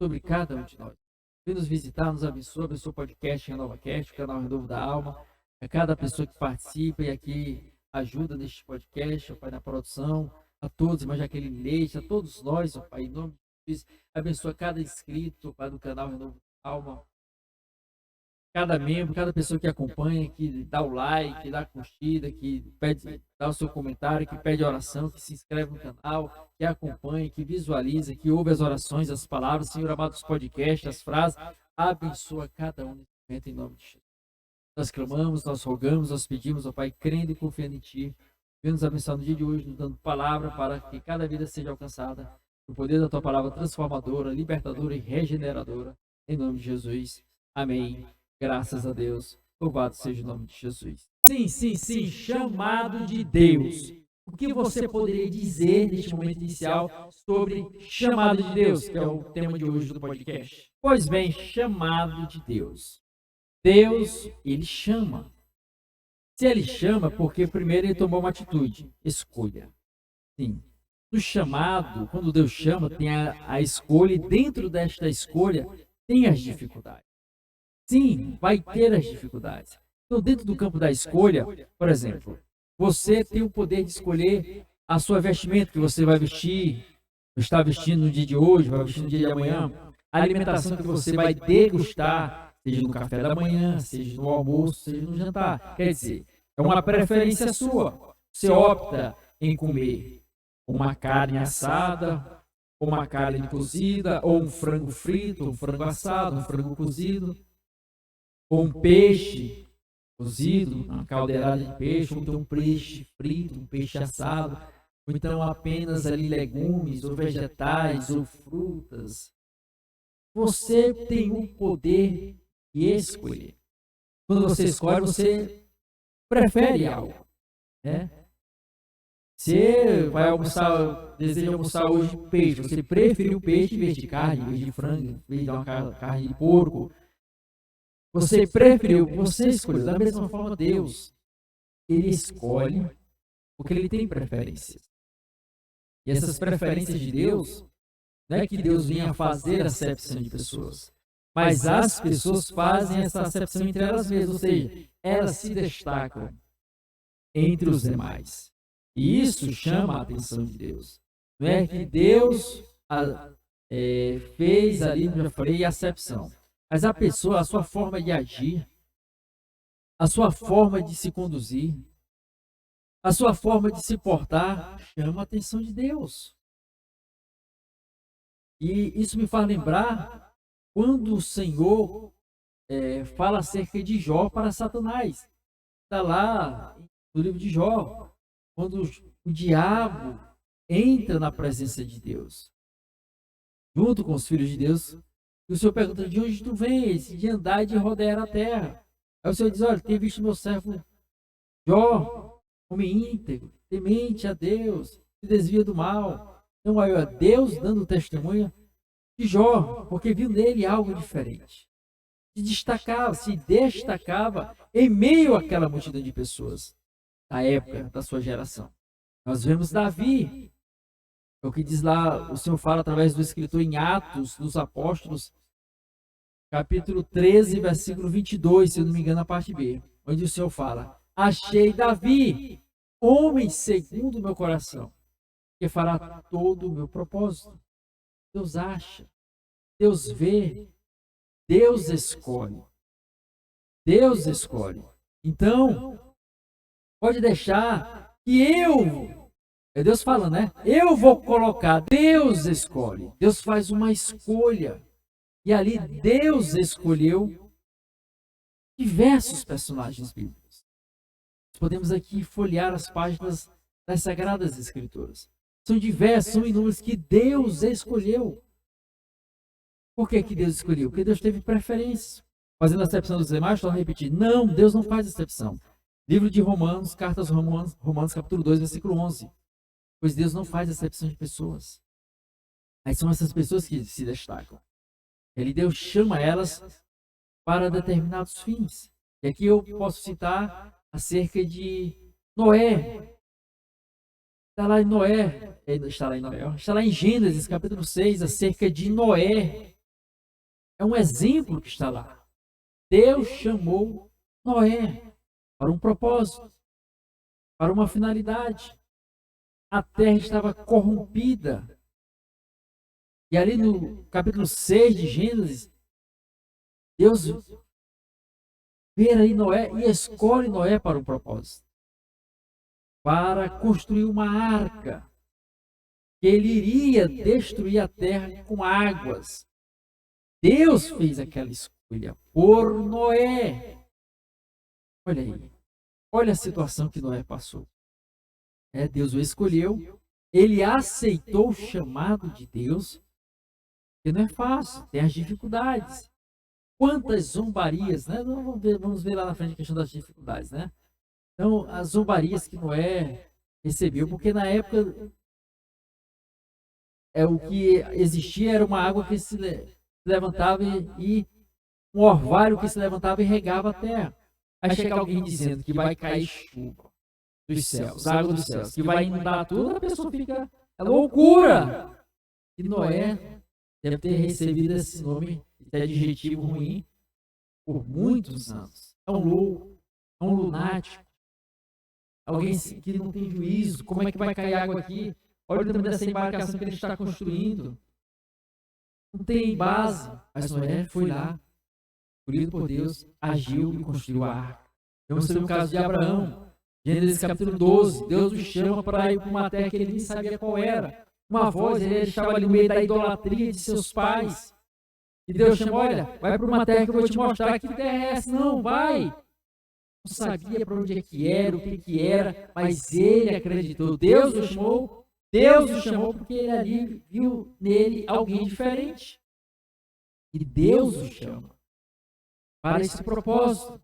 sobre cada um de nós. Vem nos visitar, nos abençoa o podcast RenovaCast, o canal Renovo da Alma. A cada pessoa que participa e aqui ajuda neste podcast, ó Pai, na produção. A todos, irmã Jaqueline Leite, a todos nós, ó Pai, em nome de Jesus, abençoa cada inscrito, ó Pai, do canal Renovo da Alma, cada membro, cada pessoa que acompanha, que dá o like, que dá a curtida, que pede, dá o seu comentário, que pede oração, que se inscreve no canal, que acompanha, que visualiza, que ouve as orações, as palavras, Senhor amado, os podcasts, as frases, abençoa cada um nesse momento, em nome de Jesus. Nós clamamos, nós rogamos, nós pedimos, ó Pai, crendo e confiando em Ti. Vem nos abençoar no dia de hoje, nos dando palavra para que cada vida seja alcançada. O poder da Tua palavra transformadora, libertadora e regeneradora. Em nome de Jesus. Amém. Graças a Deus. Louvado seja o nome de Jesus. Sim, sim, sim. Chamado de Deus. O que você poderia dizer neste momento inicial sobre chamado de Deus, que é o tema de hoje do podcast? Pois bem, chamado de Deus. Deus, Ele chama. Se Ele chama, porque primeiro Ele tomou uma atitude, escolha. Sim. No chamado, quando Deus chama, tem a escolha, e dentro desta escolha tem as dificuldades. Sim, vai ter as dificuldades. Então, dentro do campo da escolha, por exemplo, você tem o poder de escolher a sua vestimenta que você vai vestir, está vestindo no dia de hoje, vai vestir no dia de amanhã, a alimentação que você vai degustar, seja no café da manhã, seja no almoço, seja no jantar. Quer dizer, é uma preferência sua. Você opta em comer uma carne assada, ou uma carne cozida, ou um frango frito, um frango assado, um frango cozido, ou um peixe cozido, uma caldeirada de peixe, ou então um peixe frito, um peixe assado, ou então apenas ali legumes, ou vegetais, ou frutas. Você tem o poder de escolher. Quando você escolhe, você prefere algo, né? Você vai almoçar, deseja almoçar hoje peixe, você preferiu peixe em vez de carne, em vez de frango, em vez de uma carne de porco. Você preferiu, você escolheu. Da mesma forma, Deus, Ele escolhe porque Ele tem preferências. E essas preferências de Deus Não é que Deus venha fazer acepção de pessoas, mas as pessoas fazem essa acepção entre elas mesmas, ou seja, elas se destacam entre os demais. E isso chama a atenção de Deus. Não é que Deus fez ali, como já falei, acepção. Mas a pessoa, a sua forma de agir, a sua forma de se conduzir, a sua forma de se portar, chama a atenção de Deus. E isso me faz lembrar quando o Senhor fala acerca de Jó para Satanás. Está lá no livro de Jó, quando o diabo entra na presença de Deus, junto com os filhos de Deus, e o Senhor pergunta: de onde tu vens? De andar e de rodear a terra. Aí o Senhor diz: olha, tenho visto meu servo Jó, homem íntegro, temente a Deus, se desvia do mal. Então, aí, Deus dando testemunha de Jó, porque viu nele algo diferente. Se destacava em meio àquela multidão de pessoas da época, da sua geração. Nós vemos Davi, é o que diz lá, o Senhor fala através do escritor em Atos dos Apóstolos, capítulo 13, versículo 22, se eu não me engano, a parte B, onde o Senhor fala: achei Davi, homem segundo o meu coração, que fará todo o meu propósito. Deus acha, Deus vê, Deus escolhe. Deus escolhe. Então, pode deixar que é Deus falando, né? Eu vou colocar, Deus escolhe. Deus faz uma escolha. E ali Deus escolheu diversos personagens bíblicos. Podemos aqui folhear as páginas das Sagradas Escrituras. São diversos, são inúmeros que Deus escolheu. Por que Deus escolheu? Porque Deus teve preferências. Fazendo acepção dos demais, estou a repetir. Não, Deus não faz acepção. Livro de Romanos, cartas Romanos, capítulo 2, versículo 11. Pois Deus não faz acepção de pessoas. Aí são essas pessoas que se destacam. Deus chama elas para determinados fins. E aqui eu posso citar acerca de Noé. Está lá em Gênesis, capítulo 6, acerca de Noé. É um exemplo que está lá. Deus chamou Noé para um propósito, para uma finalidade. A terra estava corrompida. E ali no capítulo 6 de Gênesis, Deus vê aí Noé e escolhe Noé para um propósito. Para construir uma arca, que ele iria destruir a terra com águas. Deus fez aquela escolha por Noé. Olha aí, olha a situação que Noé passou. Deus o escolheu, ele aceitou o chamado de Deus, que não é fácil, tem as dificuldades. Quantas zombarias, né? Vamos ver lá na frente a questão das dificuldades, né? Então, as zombarias que Noé recebeu, porque na época o que existia era uma água que se levantava e um orvalho que se levantava e regava a terra. Aí chega alguém dizendo que vai cair chuva dos céus, água dos céus, que vai inundar tudo, a pessoa fica, é loucura! E Noé deve ter recebido esse nome, esse adjetivo ruim, por muitos anos. É um louco, é um lunático, alguém que não tem juízo. Como é que vai cair água aqui? Olha o tamanho dessa embarcação que ele está construindo. Não tem base. Mas Noé foi lá, escolhido por Deus, agiu e construiu a arca. Vamos ver o caso de Abraão. Gênesis capítulo 12. Deus o chama para ir para uma terra que ele nem sabia qual era. Uma voz, ele estava ali no meio da idolatria de seus pais. E Deus chama: olha, vai para uma terra que eu vou te mostrar. Que terra é essa? Não, vai. Não sabia para onde é que era, o que era, mas ele acreditou. Deus o chamou porque ele ali viu nele alguém diferente. E Deus o chama para esse propósito,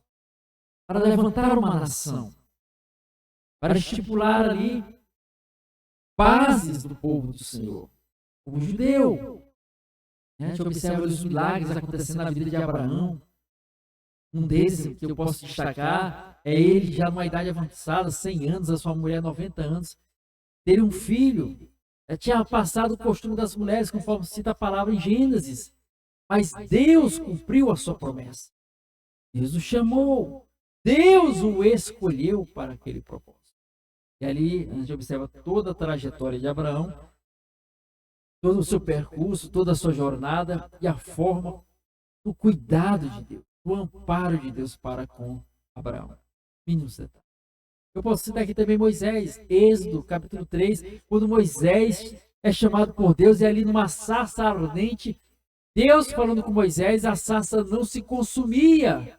para levantar uma nação, para estipular ali bases do povo do Senhor, o povo judeu. A gente observa os milagres acontecendo na vida de Abraão. Um deles que eu posso destacar é ele já numa idade avançada, 100 anos, a sua mulher 90 anos, ter um filho Tinha passado o costume das mulheres, conforme cita a palavra em Gênesis. Mas Deus cumpriu a sua promessa. Deus o chamou. Deus o escolheu para aquele propósito. E ali a gente observa toda a trajetória de Abraão, todo o seu percurso, toda a sua jornada e a forma do cuidado de Deus, do amparo de Deus para com Abraão. Mínimos detalhes. Eu posso citar aqui também Moisés, Êxodo, capítulo 3, quando Moisés é chamado por Deus e ali numa sarça ardente, Deus falando com Moisés, a sarça não se consumia.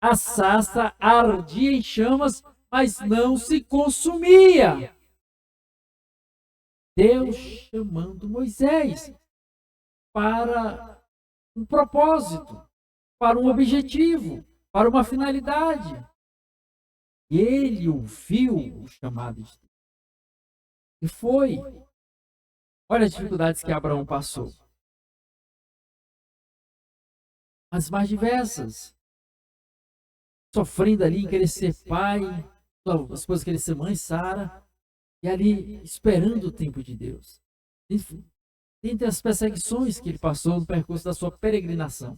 A sarça ardia em chamas, mas não se consumia. Deus chamando Moisés para um propósito, para um objetivo, para uma finalidade. E ele ouviu o chamado de Deus. E foi. Olha as dificuldades que Abraão passou. As mais diversas. Sofrendo ali em querer ser pai, a esposa querer ser mãe, Sara, e ali esperando o tempo de Deus. Dentre as perseguições que ele passou no percurso da sua peregrinação,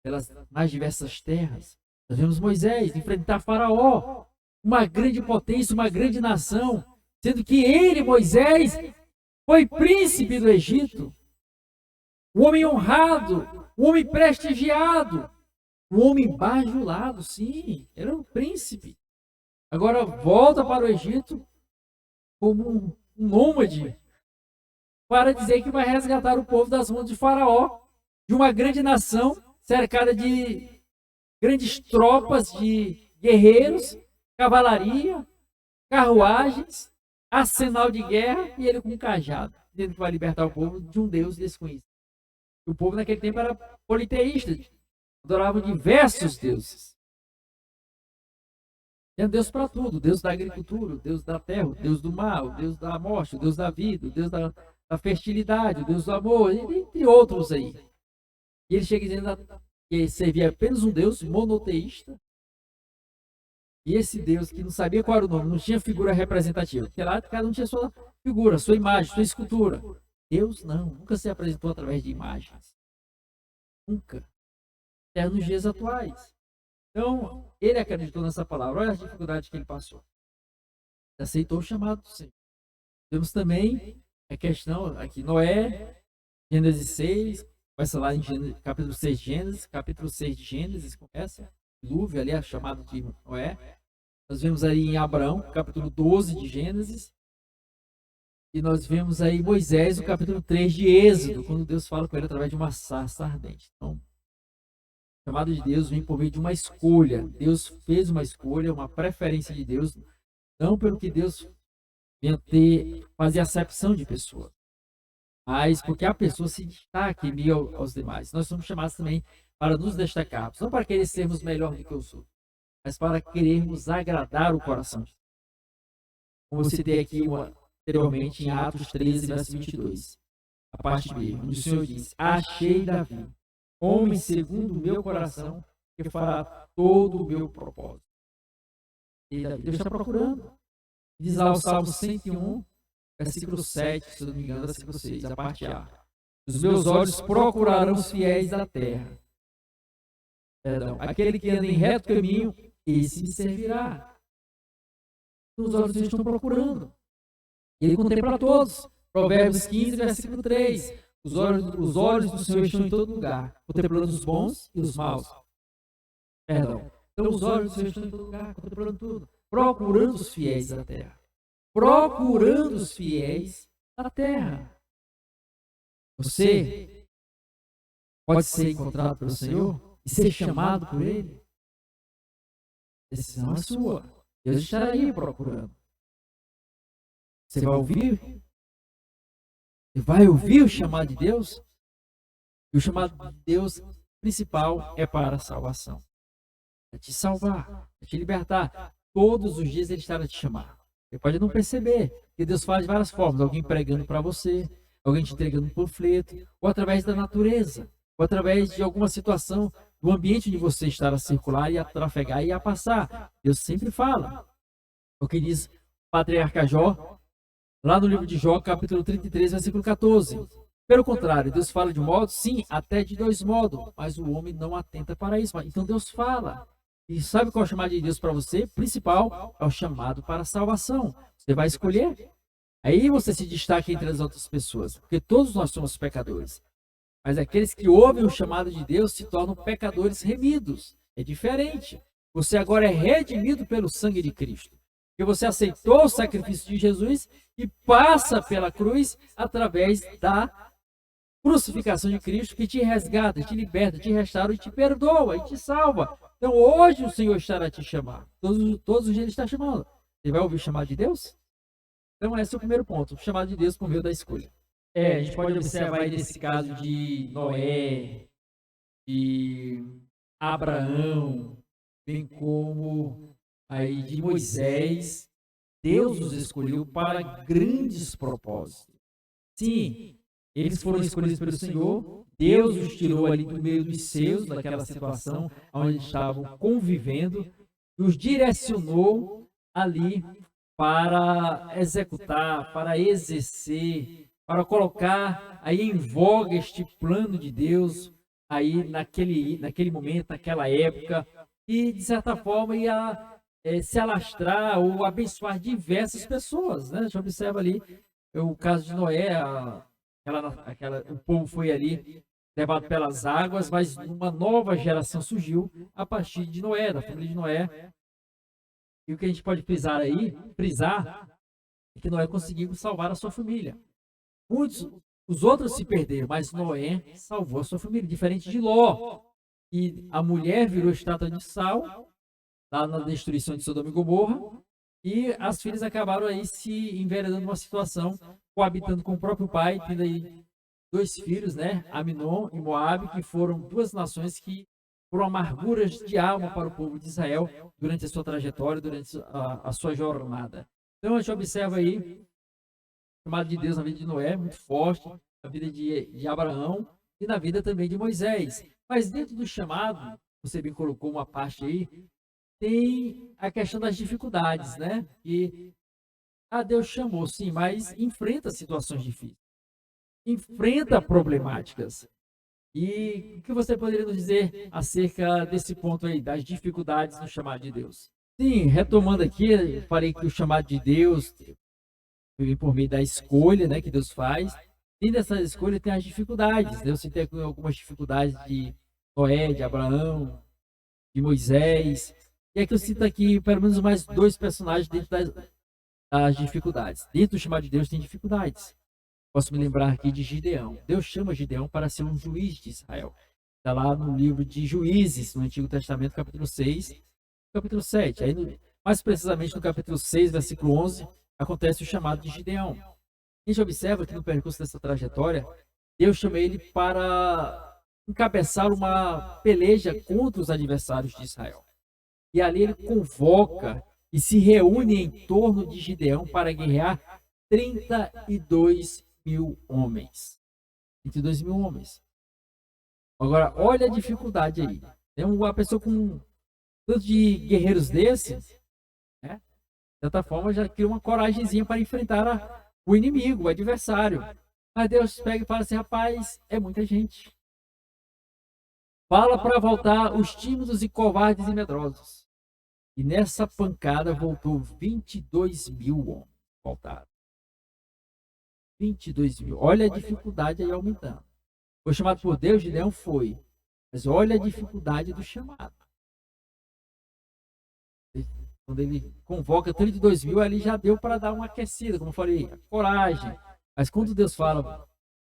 pelas mais diversas terras, nós vemos Moisés enfrentar Faraó, uma grande potência, uma grande nação, sendo que ele, Moisés, foi príncipe do Egito, o homem honrado, o homem prestigiado, o homem bajulado, sim, era um príncipe. Agora volta para o Egito como um nômade para dizer que vai resgatar o povo das mãos de Faraó, de uma grande nação cercada de grandes tropas de guerreiros, cavalaria, carruagens, arsenal de guerra e ele com um cajado, dizendo que vai libertar o povo de um Deus desconhecido. O povo naquele tempo era politeísta, adoravam diversos deuses. Tem Deus para tudo, Deus da agricultura, Deus da terra, Deus do mar, o Deus da morte, o Deus da vida, o Deus da fertilidade, o Deus do amor, entre outros aí. E ele chega dizendo que servia apenas um Deus monoteísta. E esse Deus que não sabia qual era o nome, não tinha figura representativa, porque lá cada um tinha sua figura, sua imagem, sua escultura. Deus não, nunca se apresentou através de imagens. Nunca. Até nos dias atuais. Então, ele acreditou nessa palavra. Olha as dificuldades que ele passou. Ele aceitou o chamado do Senhor. Temos também a questão aqui, Noé, Gênesis 6, começa lá em Gênesis, capítulo 6 de Gênesis, capítulo 6 de Gênesis, começa, dilúvio ali, a chamada de Noé. Nós vemos aí em Abraão, capítulo 12 de Gênesis, e nós vemos aí Moisés, no capítulo 3 de Êxodo, quando Deus fala com ele através de uma sarça ardente. Então, o chamado de Deus vem por meio de uma escolha. Deus fez uma escolha, uma preferência de Deus, não pelo que Deus venha fazer acepção de pessoa, mas porque a pessoa se destaca em meio aos demais. Nós somos chamados também para nos destacarmos, não para querer sermos melhor do que os outros, mas para querermos agradar o coração de Deus. Como eu citei aqui anteriormente em Atos 13, verso 22, a parte B, onde o Senhor diz: achei Davi, homem segundo o meu coração, que fará todo o meu propósito. E Davi, Deus está procurando. Diz lá o Salmo 101, versículo 7, se não me engano, versículo 6, a parte A. Os meus olhos procurarão os fiéis da terra. Perdão, aquele que anda em reto caminho, esse me servirá. Os olhos de Deus estão procurando. E ele contempla todos. Provérbios 15, versículo 3. Os olhos do Senhor estão em todo lugar, contemplando os bons e os maus. Perdão. Então os olhos do Senhor estão em todo lugar, contemplando tudo. Procurando os fiéis da terra. Procurando os fiéis da terra. Você pode ser encontrado pelo Senhor e ser chamado por Ele. A decisão é sua. Deus estará aí procurando. Você vai ouvir? Você vai ouvir o chamado de Deus? E o chamado de Deus principal é para a salvação. É te salvar, é te libertar. Todos os dias Ele estará a te chamar. Você pode não perceber que Deus faz de várias formas. Alguém pregando para você, alguém te entregando um panfleto, ou através da natureza, ou através de alguma situação do ambiente onde você está a circular e a trafegar e a passar. Deus sempre fala. O que diz o patriarca Jó, Lá no livro de Jó, capítulo 33, versículo 14. Pelo contrário, Deus fala de um modo, sim, até de dois modos, mas o homem não atenta para isso. Então Deus fala. E sabe qual é o chamado de Deus para você? Principal é o chamado para a salvação. Você vai escolher. Aí você se destaca entre as outras pessoas, porque todos nós somos pecadores. Mas aqueles que ouvem o chamado de Deus se tornam pecadores remidos. É diferente. Você agora é redimido pelo sangue de Cristo. Porque você aceitou o sacrifício de Jesus e passa pela cruz através da crucificação de Cristo, que te resgata, te liberta, te restaura e te perdoa e te salva. Então hoje o Senhor estará te chamando. Todos os dias Ele está chamando. Você vai ouvir o chamado de Deus? Então esse é o primeiro ponto. O chamado de Deus por meio da escolha. A gente pode observar aí nesse caso de Noé, de Abraão, bem como aí de Moisés. Deus os escolheu para grandes propósitos. Sim, eles foram escolhidos pelo Senhor. Deus os tirou ali do meio dos seus, daquela situação onde estavam convivendo, e os direcionou ali para executar, para exercer, para colocar aí em voga este plano de Deus aí naquele momento, naquela época, e de certa forma ia se alastrar ou abençoar diversas pessoas, né? A gente observa ali o caso de Noé, o povo foi ali levado pelas águas, mas uma nova geração surgiu a partir de Noé, da família de Noé. E o que a gente pode frisar é que Noé conseguiu salvar a sua família. Muitos, os outros se perderam, mas Noé salvou a sua família, diferente de Ló. E a mulher virou estátua de sal, lá na destruição de Sodoma e Gomorra, e as filhas acabaram aí se enveredando numa situação, coabitando com o próprio pai, tendo aí dois filhos, né, Aminon e Moabe, que foram duas nações que foram amarguras de alma para o povo de Israel durante a sua trajetória, durante a sua jornada. Então a gente observa aí o chamado de Deus na vida de Noé, muito forte, na vida de Abraão e na vida também de Moisés. Mas dentro do chamado, você bem colocou uma parte aí, tem a questão das dificuldades, né? E Deus chamou, sim, mas enfrenta situações difíceis, enfrenta problemáticas. E o que você poderia nos dizer acerca desse ponto aí, das dificuldades no chamado de Deus? Sim, retomando aqui, eu falei que o chamado de Deus vem por meio da escolha, né, que Deus faz. E dessa escolha tem as dificuldades. Deus citei algumas dificuldades de Noé, de Abraão, de Moisés. E aqui eu cito aqui pelo menos mais dois personagens dentro das dificuldades. Dentro do chamado de Deus tem dificuldades. Posso me lembrar aqui de Gideão. Deus chama Gideão para ser um juiz de Israel. Está lá no livro de Juízes, no Antigo Testamento, capítulo 6, capítulo 7. Aí, mais precisamente no capítulo 6, versículo 11, acontece o chamado de Gideão. A gente observa que no percurso dessa trajetória, Deus chama ele para encabeçar uma peleja contra os adversários de Israel. E ali ele convoca e se reúne em torno de Gideão para guerrear 32 mil homens. 22 mil homens. Agora, olha a dificuldade aí. Tem uma pessoa com tanto de guerreiros desses, né? De certa forma, já cria uma coragemzinha para enfrentar o inimigo, o adversário. Mas Deus pega e fala assim, rapaz, é muita gente. Fala para voltar os tímidos e covardes e medrosos. E nessa pancada voltou 22 mil homens. Voltaram. 22 mil. Olha a dificuldade aí aumentando. Foi chamado por Deus, Gideão foi. Mas olha a dificuldade do chamado. Quando ele convoca 32 mil, ali já deu para dar uma aquecida, como eu falei, coragem. Mas quando Deus fala,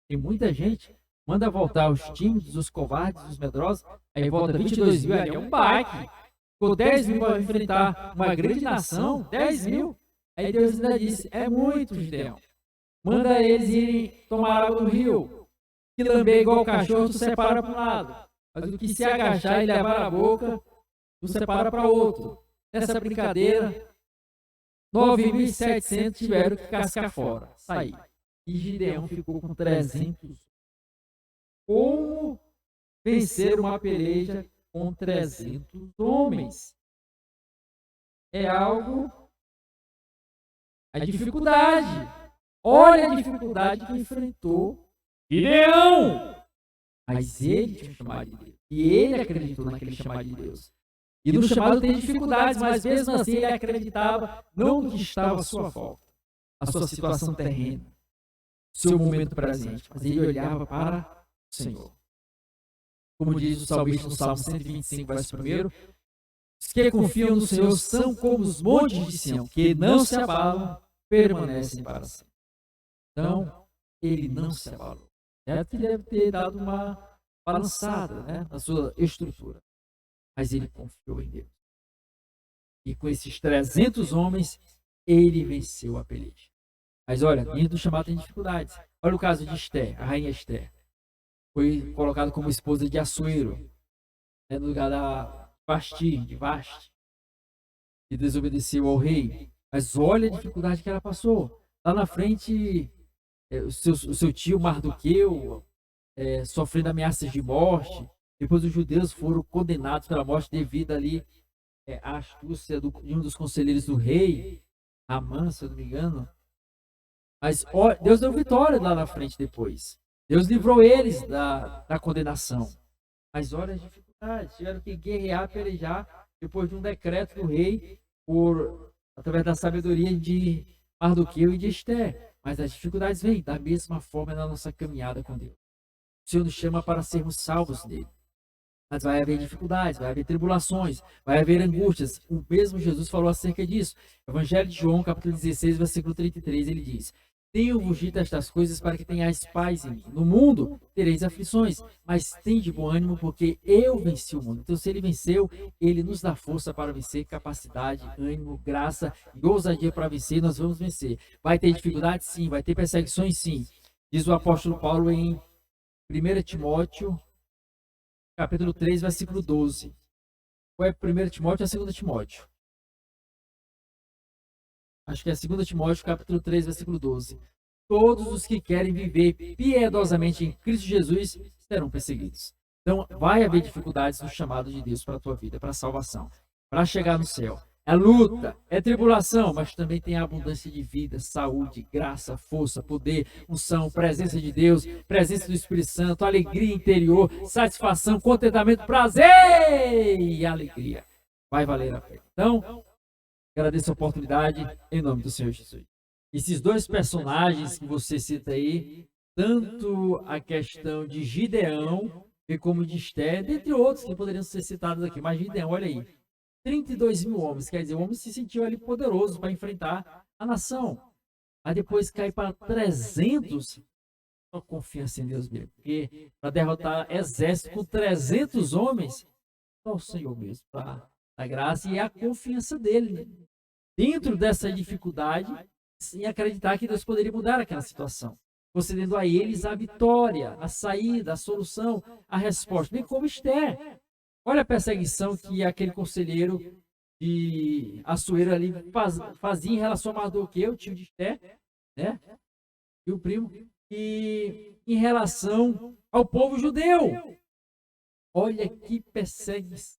tem muita gente, manda voltar os tímidos, os covardes, os medrosos, aí volta 22 mil, aí é um baque. Ficou 10 mil para enfrentar uma grande nação, 10 mil. Aí Deus ainda disse, é muito, Gideão. Manda eles irem tomar água do rio. Se lamber igual o cachorro, tu separa para um lado. Mas o que se agachar e levar a boca, tu separa para outro. Nessa brincadeira, 9.700 tiveram que cascar fora, sair. E Gideão ficou com 300. Como vencer uma peleja com 300 homens? É algo... A dificuldade. Olha a dificuldade que enfrentou Gideão. Mas ele tinha um chamado de Deus. E ele acreditou naquele chamado de Deus. E no chamado tem dificuldades, mas mesmo assim ele acreditava não no que estava à sua volta, a sua situação terrena, seu momento presente, mas ele olhava para o Senhor. Como diz o salmista no Salmo 125, verso 1, os que confiam no Senhor são como os montes de Sião, que não se abalam, permanecem para sempre. Então, ele não se abalou. Certo? Ele deve ter dado uma balançada, né, na sua estrutura. Mas ele confiou em Deus. E com esses 300 homens, ele venceu a peleja. Mas olha, dentro do chamado tem dificuldades. Olha o caso de Esther, a rainha Esther. Foi colocada como esposa de Assuero, né, no lugar de Vasti, que desobedeceu ao rei. Mas olha a dificuldade que ela passou. Lá na frente, o seu tio Mardoqueu, sofrendo ameaças de morte. Depois os judeus foram condenados pela morte devido ali à astúcia de um dos conselheiros do rei, Amã, se eu não me engano. Mas Deus deu vitória lá na frente depois. Deus livrou eles da condenação. Mas olha as dificuldades. Tiveram que guerrear, pelejar, depois de um decreto do rei, através da sabedoria de Mardoqueu e de Esther. Mas as dificuldades vêm da mesma forma na nossa caminhada com Deus. O Senhor nos chama para sermos salvos nele. Mas vai haver dificuldades, vai haver tribulações, vai haver angústias. O mesmo Jesus falou acerca disso. Evangelho de João, capítulo 16, versículo 33, ele diz: tenho-vos dito estas coisas para que tenhais paz em mim. No mundo tereis aflições, mas tende bom ânimo, porque eu venci o mundo. Então, se ele venceu, ele nos dá força para vencer, capacidade, ânimo, graça e ousadia para vencer. Nós vamos vencer. Vai ter dificuldades? Sim. Vai ter perseguições? Sim. Diz o apóstolo Paulo em 1 Timóteo, capítulo 3, versículo 12. Ou é 1 Timóteo ou é 2 Timóteo? Acho que é 2 Timóteo, capítulo 3, versículo 12. Todos os que querem viver piedosamente em Cristo Jesus serão perseguidos. Então, vai haver dificuldades no chamado de Deus para a tua vida, para a salvação, para chegar no céu. É luta, é tribulação, mas também tem a abundância de vida, saúde, graça, força, poder, unção, presença de Deus, presença do Espírito Santo, alegria interior, satisfação, contentamento, prazer e alegria. Vai valer a pena. Então, agradeço a oportunidade em nome do Senhor Jesus. Esses dois personagens que você cita aí, tanto a questão de Gideão como de Esther, dentre outros que poderiam ser citados aqui, mas Gideão, olha aí, 32 mil homens, quer dizer, o homem se sentiu ali poderoso para enfrentar a nação. Aí depois cai para 300, só confiança em Deus mesmo, porque para derrotar exército com 300 homens, só o Senhor mesmo, para a graça e a confiança dele dentro dessa dificuldade, sem acreditar que Deus poderia mudar aquela situação, concedendo a eles a vitória, a saída, a solução, a resposta, bem como Esther. Olha a perseguição que aquele conselheiro de Assuero ali fazia em relação a Mardoqueu, o tio de Esther, né? E o primo, e em relação ao povo judeu. Olha que perseguição,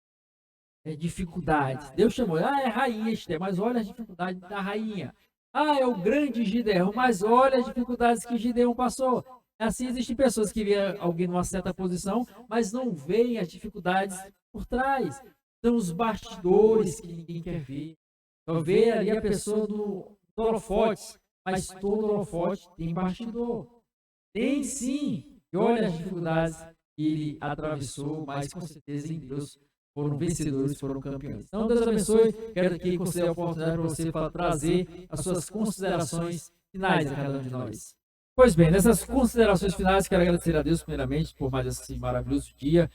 dificuldades. Deus chamou, é rainha Esther, mas olha as dificuldades da rainha. É o grande Gideão, mas olha as dificuldades que Gideão passou. Assim, existem pessoas que veem alguém numa certa posição, mas não veem as dificuldades por trás. São os bastidores que ninguém quer ver. Só vê ali a pessoa do holofote, mas todo holofote tem bastidor. Tem sim. E olha as dificuldades que ele atravessou, mas com certeza em Deus foram vencedores, foram campeões. Então, Deus abençoe. Quero aqui conceder a oportunidade para você para trazer as suas considerações finais a cada um de nós. Pois bem, nessas considerações finais, quero agradecer a Deus, primeiramente, por mais esse maravilhoso dia.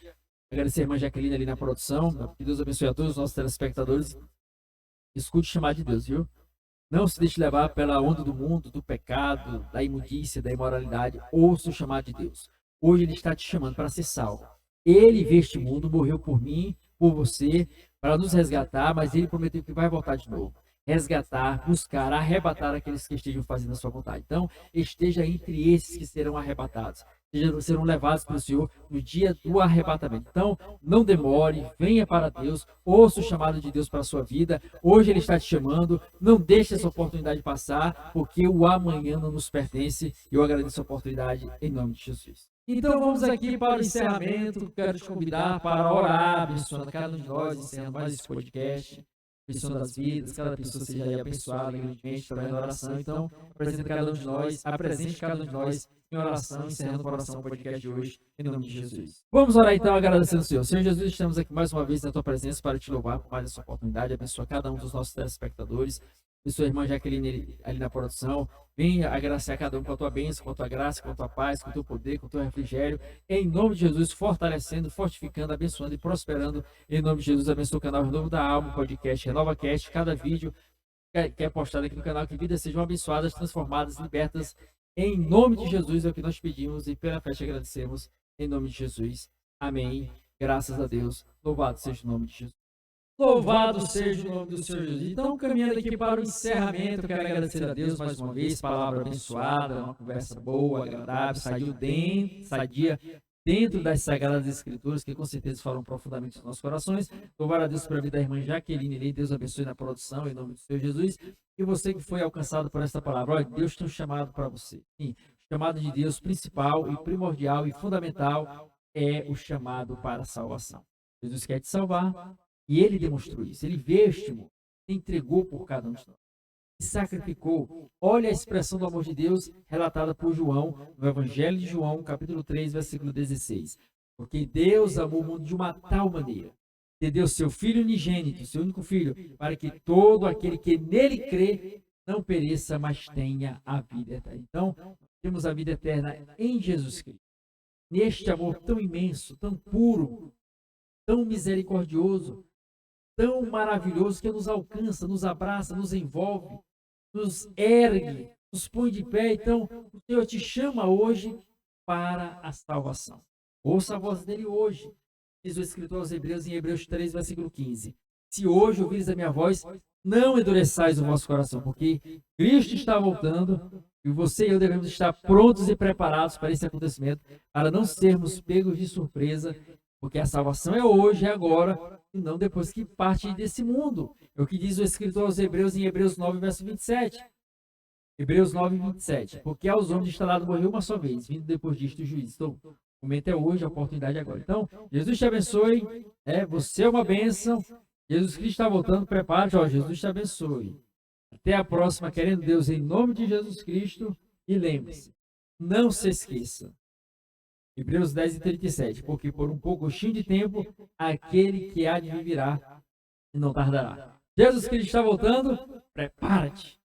Agradecer a irmã Jaqueline ali na produção. Que Deus abençoe a todos os nossos telespectadores. Escute o chamado de Deus, viu? Não se deixe levar pela onda do mundo, do pecado, da imundícia, da imoralidade. Ouça o chamado de Deus. Hoje Ele está te chamando para ser salvo. Ele veio este mundo, morreu por mim, por você, para nos resgatar, mas Ele prometeu que vai voltar de novo. Resgatar, buscar, arrebatar aqueles que estejam fazendo a sua vontade. Então, esteja entre esses que serão arrebatados. serão levados pelo Senhor no dia do arrebatamento. Então, não demore, venha para Deus, ouça o chamado de Deus para a sua vida. Hoje Ele está te chamando, não deixe essa oportunidade passar, porque o amanhã não nos pertence. Eu agradeço a oportunidade em nome de Jesus. Então, vamos aqui para o encerramento. Quero te convidar para orar, abençoando cada um de nós, encerrando mais esse podcast. Abençoando as vidas, cada pessoa seja aí abençoada grandemente através da oração. Então, apresente cada um de nós, apresente cada um de nós em oração, encerrando a oração do podcast de hoje, em nome de Jesus. Vamos orar então, agradecendo ao Senhor. Senhor Jesus, estamos aqui mais uma vez na tua presença para te louvar por mais essa oportunidade. Abençoa cada um dos nossos telespectadores. Abençoa a irmã Jaqueline ali na produção. Venha agraciar cada um com a tua bênção, com a tua graça, com a tua paz, com o teu poder, com o teu refrigério. Em nome de Jesus, fortalecendo, fortificando, abençoando e prosperando. Em nome de Jesus, abençoa o canal Renovo da Alma, podcast RenovaCast. Cada vídeo que é postado aqui no canal, que vidas sejam abençoadas, transformadas, libertas. Em nome de Jesus é o que nós pedimos e pela fé te agradecemos. Em nome de Jesus. Amém. Graças a Deus. Louvado seja o nome de Jesus. Louvado seja o nome do Senhor Jesus. Então, caminhando aqui para o encerramento, eu quero agradecer a Deus mais uma vez, palavra abençoada, uma conversa boa, agradável, sadia dentro das Sagradas Escrituras, que com certeza falam profundamente nos nossos corações. Louvar a Deus pela vida da irmã Jaqueline, Deus abençoe na produção, em nome do Senhor Jesus. E você que foi alcançado por esta palavra, olha, Deus tem um chamado para você. Sim, o chamado de Deus principal e primordial e fundamental é o chamado para a salvação. Jesus quer te salvar. E Ele demonstrou isso. Ele veio este mundo, se entregou por cada um de nós, se sacrificou. Olha a expressão do amor de Deus relatada por João, no Evangelho de João, capítulo 3, versículo 16. Porque Deus amou o mundo de uma tal maneira, que deu seu Filho unigênito, seu único Filho, para que todo aquele que nele crê não pereça, mas tenha a vida eterna. Então, temos a vida eterna em Jesus Cristo. Neste amor tão imenso, tão puro, tão misericordioso, tão maravilhoso, que nos alcança, nos abraça, nos envolve, nos ergue, nos põe de pé. Então, o Senhor te chama hoje para a salvação. Ouça a voz dele hoje. Diz o escritor aos Hebreus, em Hebreus 3, versículo 15. Se hoje ouvires a minha voz, não endureçais o vosso coração, porque Cristo está voltando e você e eu devemos estar prontos e preparados para esse acontecimento, para não sermos pegos de surpresa, porque a salvação é hoje, é agora, e não depois que parte desse mundo. É o que diz o escritor aos Hebreus em Hebreus 9, verso 27. Hebreus 9, 27. Porque aos homens está dado morrer uma só vez, vindo depois disto o juízo. Então, o momento é hoje, a oportunidade é agora. Então, Jesus te abençoe. Você é uma bênção. Jesus Cristo está voltando, prepare-te. Jesus te abençoe. Até a próxima, querendo Deus, em nome de Jesus Cristo. E lembre-se, não se esqueça. Hebreus 10 e 37, porque por um pouquinho de tempo, aquele que há de vir virá e não tardará. Jesus Cristo está voltando, prepara-te.